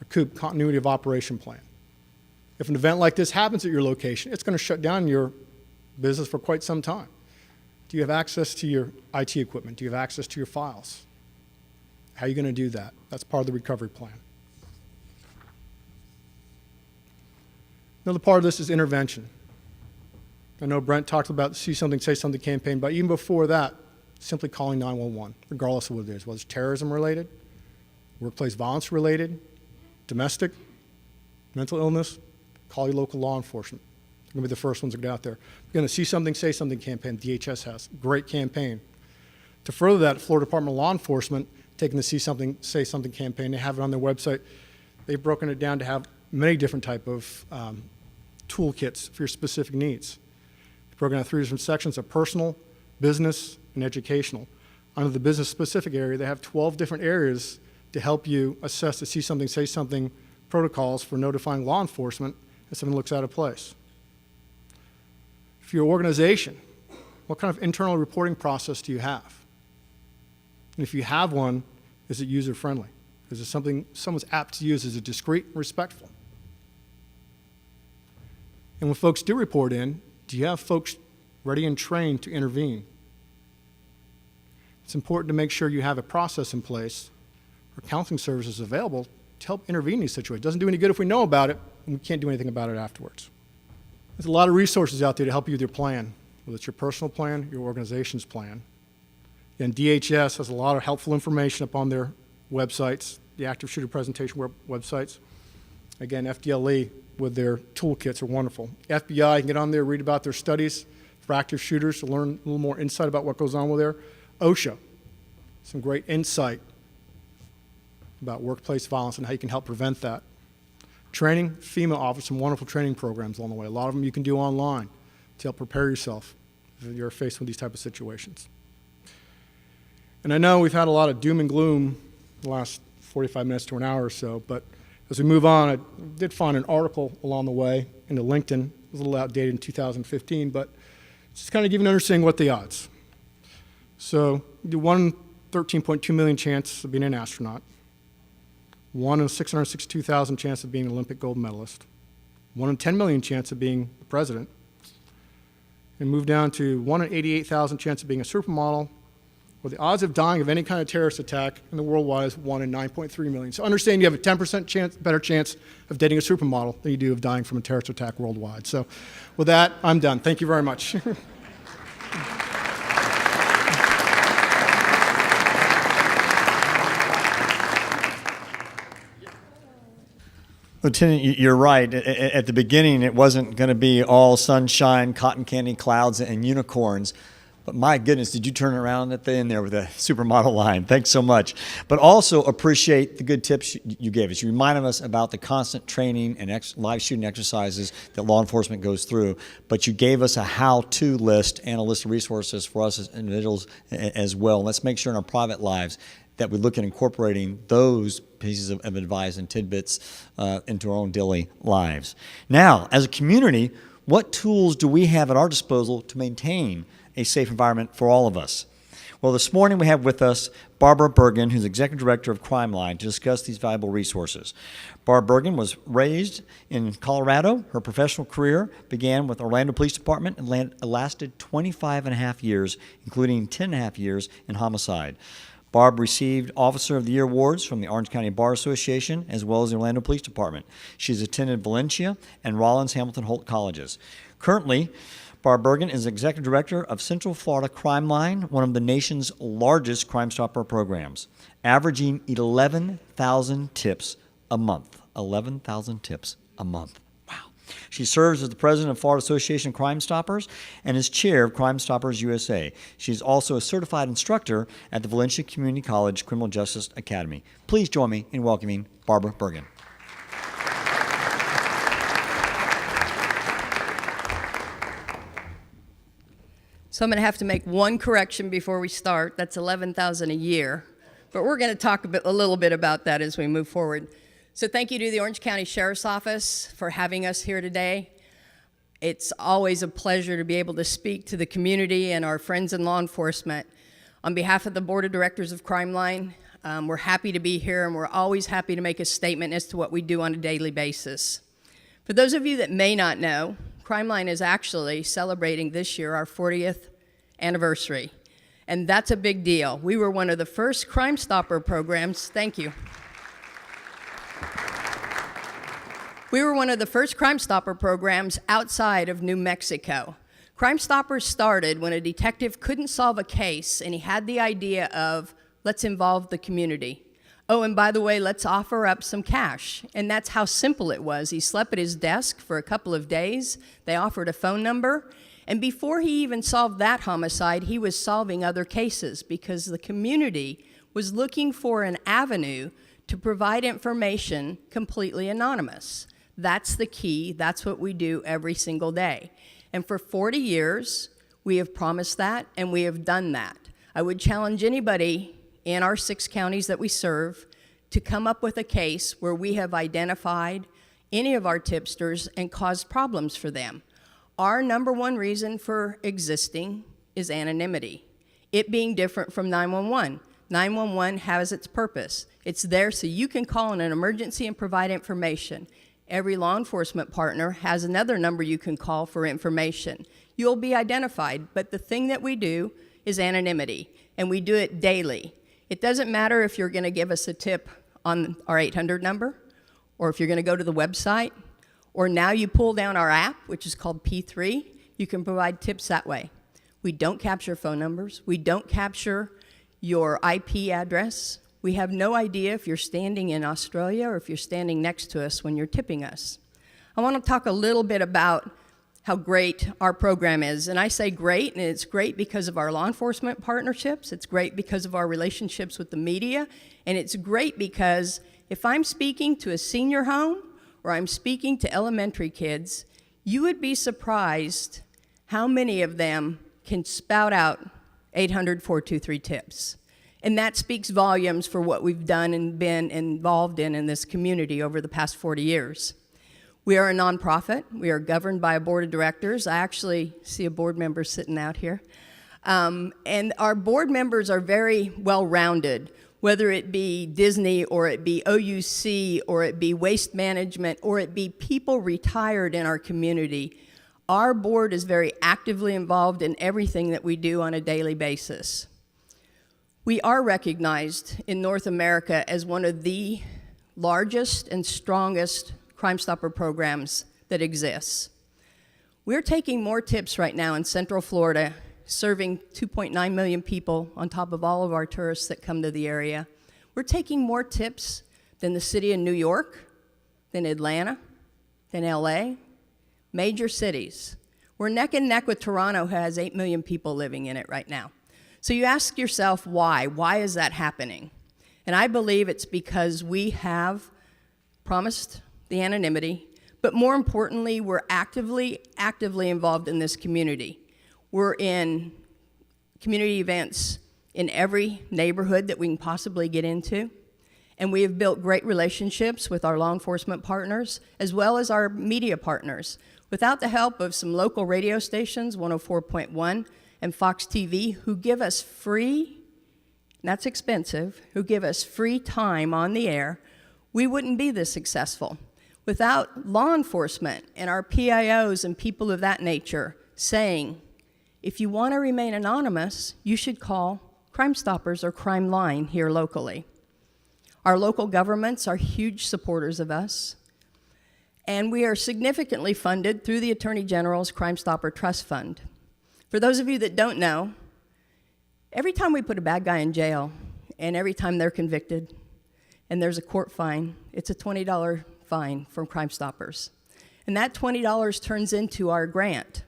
[SPEAKER 3] a COOP, continuity of operation plan. If an event like this happens at your location, it's going to shut down your business for quite some time. Do you have access to your IT equipment? Do you have access to your files? How are you going to do that? That's part of the recovery plan. Another part of this is intervention. I know Brent talked about the See Something, Say Something campaign, but even before that, simply calling 911, regardless of what it is, whether it's terrorism related, workplace violence related, domestic, mental illness, call your local law enforcement. They're going to be the first ones to get out there. Again, the See Something, Say Something campaign DHS has, great campaign. To further that, Florida Department of Law Enforcement, taking the See Something, Say Something campaign, they have it on their website. They've broken it down to have many different type of toolkits for your specific needs. It's broken down 3 different sections of personal, business, and educational. Under the business specific area, they have 12 different areas to help you assess the See Something, Say Something protocols for notifying law enforcement if something looks out of place. For your organization, what kind of internal reporting process do you have? And if you have one, is it user-friendly? Is it something someone's apt to use? Is it discreet and respectful? And when folks do report in, do you have folks ready and trained to intervene? It's important to make sure you have a process in place or counseling services available to help intervene in these situations. It doesn't do any good if we know about it and we can't do anything about it afterwards. There's a lot of resources out there to help you with your plan, whether it's your personal plan, your organization's plan. And DHS has a lot of helpful information up on their websites, the active shooter presentation websites. Again, FDLE with their toolkits are wonderful. FBI, you can get on there, read about their studies for active shooters to learn a little more insight about what goes on with there. OSHA, some great insight about workplace violence and how you can help prevent that. Training, FEMA offers some wonderful training programs along the way. A lot of them you can do online to help prepare yourself if you're faced with these type of situations. And I know we've had a lot of doom and gloom the last 45 minutes to an hour or so, but as we move on, I did find an article along the way into LinkedIn. It was a little outdated in 2015, but just kind of give you an understanding what the odds. So you do 1 in 13.2 million chance of being an astronaut, 1 in 662,000 chance of being an Olympic gold medalist, 1 in 10 million chance of being the president, and move down to 1 in 88,000 chance of being a supermodel, or the odds of dying of any kind of terrorist attack in the worldwide is 1 in 9.3 million. So understand you have a 10% better chance of dating a supermodel than you do of dying from a terrorist attack worldwide. So with that, I'm done. Thank you very much.
[SPEAKER 1] Lieutenant, you're right. At the beginning, it wasn't going to be all sunshine, cotton candy clouds, and unicorns. But my goodness, did you turn around at the end there with a supermodel line? Thanks so much. But also appreciate the good tips you gave us. You reminded us about the constant training and live shooting exercises that law enforcement goes through. But you gave us a how-to list and a list of resources for us as individuals as well. Let's make sure in our private lives that we look at incorporating those pieces of advice and tidbits into our own daily lives. Now, as a community, what tools do we have at our disposal to maintain a safe environment for all of us? Well, this morning we have with us Barbara Bergin, who's Executive Director of Crimeline, to discuss these valuable resources. Barb Bergin was raised in Colorado. Her professional career began with Orlando Police Department and lasted 25 and a half years, including 10 and a half years in homicide. Barb received Officer of the Year awards from the Orange County Bar Association as well as the Orlando Police Department. She's attended Valencia and Rollins Hamilton Holt colleges. Currently, Barb Bergin is Executive Director of Central Florida Crimeline, one of the nation's largest Crime Stopper programs, averaging 11,000 tips a month. 11,000 tips a month. Wow. She serves as the president of Florida Association of Crime Stoppers and is chair of Crime Stoppers USA. She's also a certified instructor at the Valencia Community College Criminal Justice Academy. Please join me in welcoming Barbara Bergin.
[SPEAKER 11] So I'm going to have to make one correction before we start. That's 11,000 a year. But we're going to talk a little bit about that as we move forward. So thank you to the Orange County Sheriff's Office for having us here today. It's always a pleasure to be able to speak to the community and our friends in law enforcement. On behalf of the Board of Directors of Crimeline, we're happy to be here, and we're always happy to make a statement as to what we do on a daily basis. For those of you that may not know, Crimeline is actually celebrating this year our 40th anniversary, and that's a big deal. We were one of the first Crime Stopper programs. Thank you. We were one of the first Crime Stopper programs outside of New Mexico. Crime Stoppers started when a detective couldn't solve a case, and he had the idea of, let's involve the community. Oh, and by the way, let's offer up some cash. And that's how simple it was. He slept at his desk for a couple of days. They offered a phone number. And before he even solved that homicide, he was solving other cases because the community was looking for an avenue to provide information completely anonymous. That's the key. That's what we do every single day. And for 40 years, we have promised that, and we have done that. I would challenge anybody in our 6 counties that we serve to come up with a case where we have identified any of our tipsters and caused problems for them. Our number one reason for existing is anonymity. It being different from 911. 911 has its purpose. It's there so you can call in an emergency and provide information. Every law enforcement partner has another number you can call for information. You'll be identified, but the thing that we do is anonymity, and we do it daily. It doesn't matter if you're going to give us a tip on our 800 number, or if you're going to go to the website, or now you pull down our app, which is called P3, you can provide tips that way. We don't capture phone numbers. We don't capture your IP address. We have no idea if you're standing in Australia or if you're standing next to us when you're tipping us. I want to talk a little bit about how great our program is. And I say great, and it's great because of our law enforcement partnerships. It's great because of our relationships with the media. And it's great because if I'm speaking to a senior home or I'm speaking to elementary kids, you would be surprised how many of them can spout out 800-423 tips. And that speaks volumes for what we've done and been involved in this community over the past 40 years. We are a nonprofit. We are governed by a board of directors. I actually see a board member sitting out here. And our board members are very well-rounded, whether it be Disney or it be OUC or it be waste management or it be people retired in our community. Our board is very actively involved in everything that we do on a daily basis. We are recognized in North America as one of the largest and strongest Crime Stopper programs that exists. We're taking more tips right now in Central Florida, serving 2.9 million people on top of all of our tourists that come to the area. We're taking more tips than the city of New York, than Atlanta, than LA, major cities. We're neck and neck with Toronto, who has 8 million people living in it right now. So you ask yourself why? Why is that happening? And I believe it's because we have promised the anonymity, but more importantly, we're actively involved in this community. We're in community events in every neighborhood that we can possibly get into, and we have built great relationships with our law enforcement partners, as well as our media partners. Without the help of some local radio stations, 104.1 and Fox TV, who give us free, and that's expensive, who give us free time on the air, we wouldn't be this successful. Without law enforcement and our PIOs and people of that nature saying, if you want to remain anonymous, you should call Crime Stoppers or Crimeline here locally. Our local governments are huge supporters of us. And we are significantly funded through the Attorney General's Crime Stopper Trust Fund. For those of you that don't know, every time we put a bad guy in jail, and every time they're convicted, and there's a court fine, it's a $20 fine from Crime Stoppers. And that $20 turns into our grant,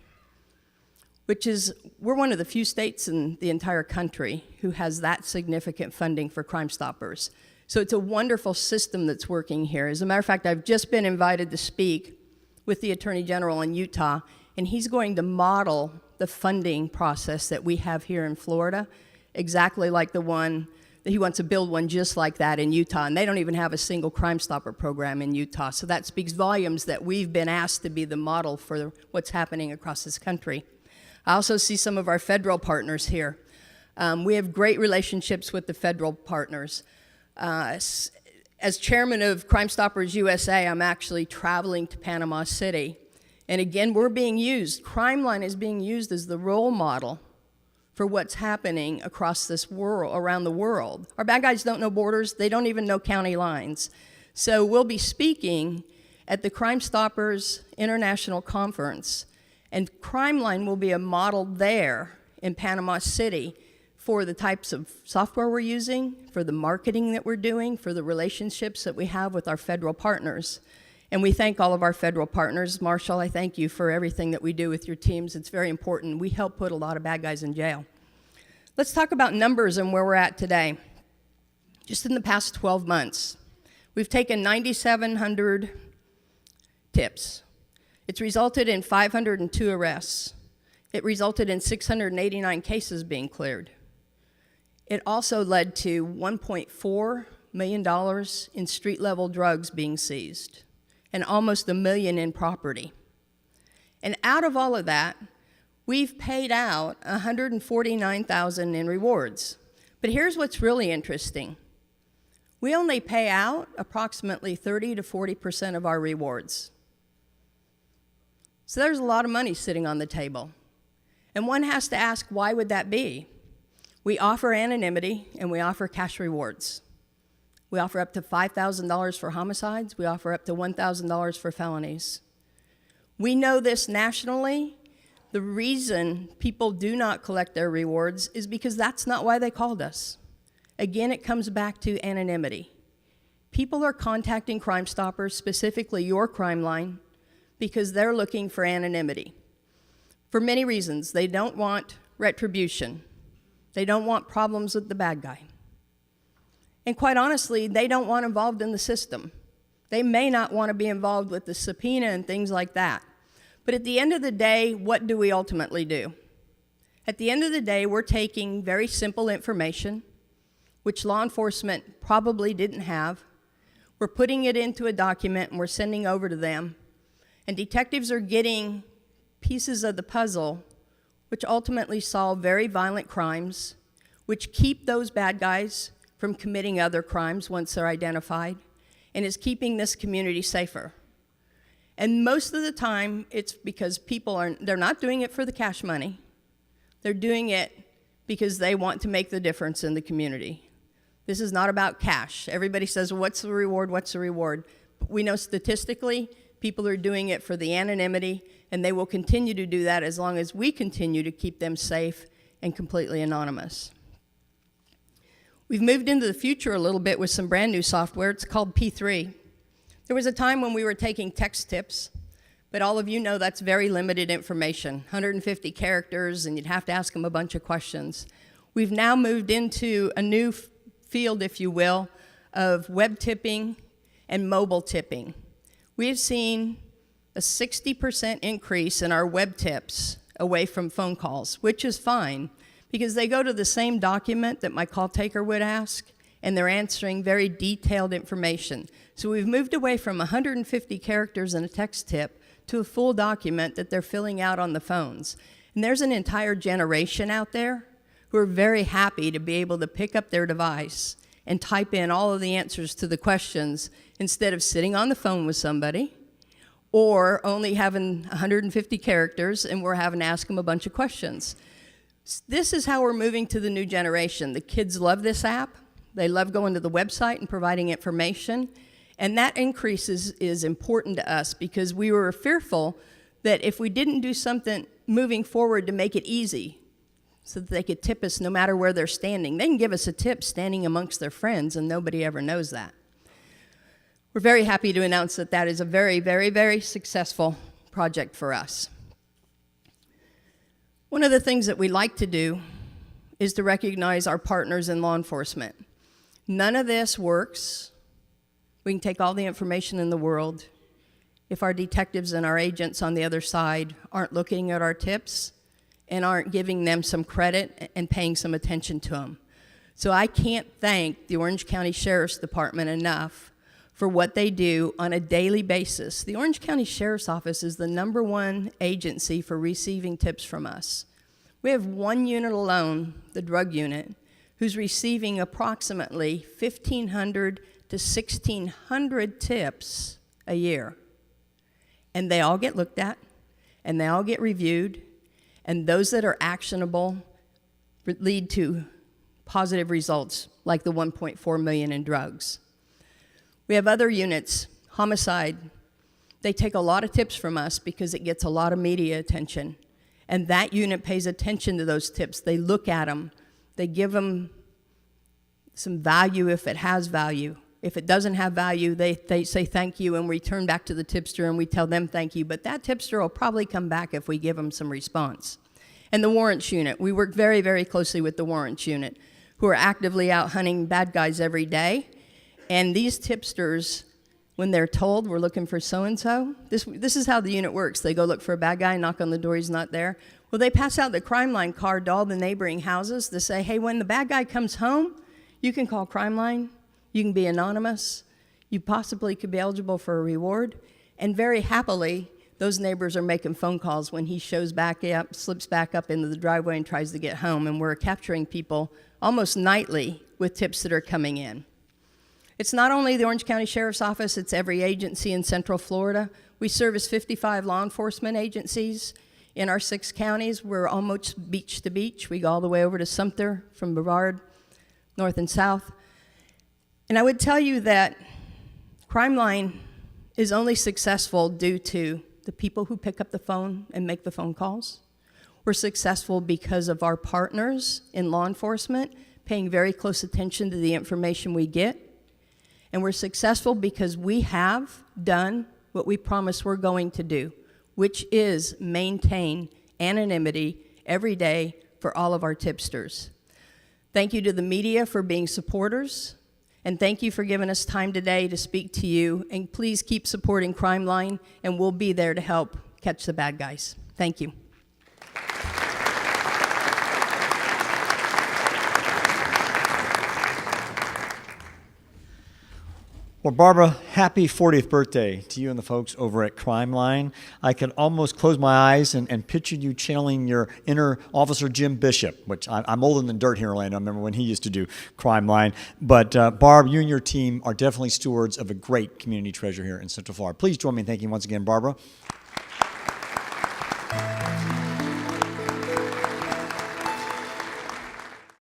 [SPEAKER 11] which is, we're one of the few states in the entire country who has that significant funding for Crime Stoppers. So it's a wonderful system that's working here. As a matter of fact, I've just been invited to speak with the Attorney General in Utah, and he's going to model the funding process that we have here in Florida, exactly like the one that he wants to build one just like that in Utah. And they don't even have a single Crime Stopper program in Utah. So that speaks volumes that we've been asked to be the model for what's happening across this country. I also see some of our federal partners here. We have great relationships with the federal partners. As chairman of Crime Stoppers USA, I'm actually traveling to Panama City. And again, we're being used. Crimeline is being used as the role model for what's happening across this world, around the world. Our bad guys don't know borders. They don't even know county lines. So we'll be speaking at the Crime Stoppers International Conference, and Crimeline will be a model there in Panama City for the types of software we're using, for the marketing that we're doing, for the relationships that we have with our federal partners. And we thank all of our federal partners. Marshall, I thank you for everything that we do with your teams. It's very important. We help put a lot of bad guys in jail. Let's talk about numbers and where we're at today. Just in the past 12 months, we've taken 9,700 tips. It's resulted in 502 arrests. It resulted in 689 cases being cleared. It also led to $1.4 million in street-level drugs being seized and almost $1 million in property. And out of all of that, we've paid out $149,000 in rewards. But here's what's really interesting. We only pay out approximately 30 to 40% of our rewards. So there's a lot of money sitting on the table. And one has to ask, why would that be? We offer anonymity, and we offer cash rewards. We offer up to $5,000 for homicides. We offer up to $1,000 for felonies. We know this nationally. The reason people do not collect their rewards is because that's not why they called us. Again, it comes back to anonymity. People are contacting Crime Stoppers, specifically your Crimeline, because they're looking for anonymity. For many reasons. They don't want retribution. They don't want problems with the bad guy. And quite honestly, they don't want involved in the system. They may not want to be involved with the subpoena and things like that. But at the end of the day, what do we ultimately do? At the end of the day, we're taking very simple information, which law enforcement probably didn't have. We're putting it into a document and we're sending over to them. And detectives are getting pieces of the puzzle which ultimately solve very violent crimes, which keep those bad guys from committing other crimes once they're identified, and is keeping this community safer. And most of the time, it's because they're not doing it for the cash money. They're doing it because they want to make the difference in the community. This is not about cash. Everybody says, well, what's the reward, what's the reward? But we know statistically, people are doing it for the anonymity, and they will continue to do that as long as we continue to keep them safe and completely anonymous. We've moved into the future a little bit with some brand new software. It's called P3. There was a time when we were taking text tips, but all of you know that's very limited information, 150 characters, and you'd have to ask them a bunch of questions. We've now moved into a new field, if you will, of web tipping and mobile tipping. We have seen a 60% increase in our web tips away from phone calls, which is fine, because they go to the same document that my call taker would ask, and they're answering very detailed information. So we've moved away from 150 characters in a text tip to a full document that they're filling out on the phones. And there's an entire generation out there who are very happy to be able to pick up their device and type in all of the answers to the questions instead of sitting on the phone with somebody or only having 150 characters and we're having to ask them a bunch of questions. This is how we're moving to the new generation. The kids love this app. They love going to the website and providing information. And that increase is important to us because we were fearful that if we didn't do something moving forward to make it easy so that they could tip us no matter where they're standing, they can give us a tip standing amongst their friends and nobody ever knows that. We're very happy to announce that that is a very, very, very successful project for us. One of the things that we like to do is to recognize our partners in law enforcement. None of this works. We can take all the information in the world. If our detectives and our agents on the other side aren't looking at our tips and aren't giving them some credit and paying some attention to them. So I can't thank the Orange County Sheriff's Department enough for what they do on a daily basis. The Orange County Sheriff's Office is the #1 agency for receiving tips from us. We have one unit alone, the drug unit, who's receiving approximately 1,500 to 1,600 tips a year. And they all get looked at, and they all get reviewed, and those that are actionable lead to positive results, like the 1.4 million in drugs. We have other units, homicide. They take a lot of tips from us because it gets a lot of media attention. And that unit pays attention to those tips. They look at them. They give them some value if it has value. If it doesn't have value, they say thank you and we return back to the tipster and we tell them thank you. But that tipster will probably come back if we give them some response. And the warrants unit, we work very, very closely with the warrants unit, who are actively out hunting bad guys every day. And these tipsters, when they're told we're looking for so-and-so, this is how the unit works. They go look for a bad guy, knock on the door, he's not there. Well, they pass out the Crimeline card to all the neighboring houses to say, hey, when the bad guy comes home, you can call Crimeline, you can be anonymous, you possibly could be eligible for a reward. And very happily, those neighbors are making phone calls when he shows back up, slips back up into the driveway and tries to get home. And we're capturing people almost nightly with tips that are coming in. It's not only the Orange County Sheriff's Office, it's every agency in Central Florida. We service 55 law enforcement agencies in our 6 counties. We're almost beach to beach. We go all the way over to Sumter from Brevard, north and south. And I would tell you that Crimeline is only successful due to the people who pick up the phone and make the phone calls. We're successful because of our partners in law enforcement paying very close attention to the information we get. And we're successful because we have done what we promised we're going to do, which is maintain anonymity every day for all of our tipsters. Thank you to the media for being supporters, and thank you for giving us time today to speak to you. And please keep supporting Crimeline, and we'll be there to help catch the bad guys. Thank you.
[SPEAKER 1] Well, Barbara, happy 40th birthday to you and the folks over at Crimeline. I could almost close my eyes and picture you channeling your inner Officer Jim Bishop, which I'm older than dirt here in Orlando. I remember when he used to do Crimeline. But Barb, you and your team are definitely stewards of a great community treasure here in Central Florida. Please join me in thanking once again, Barbara.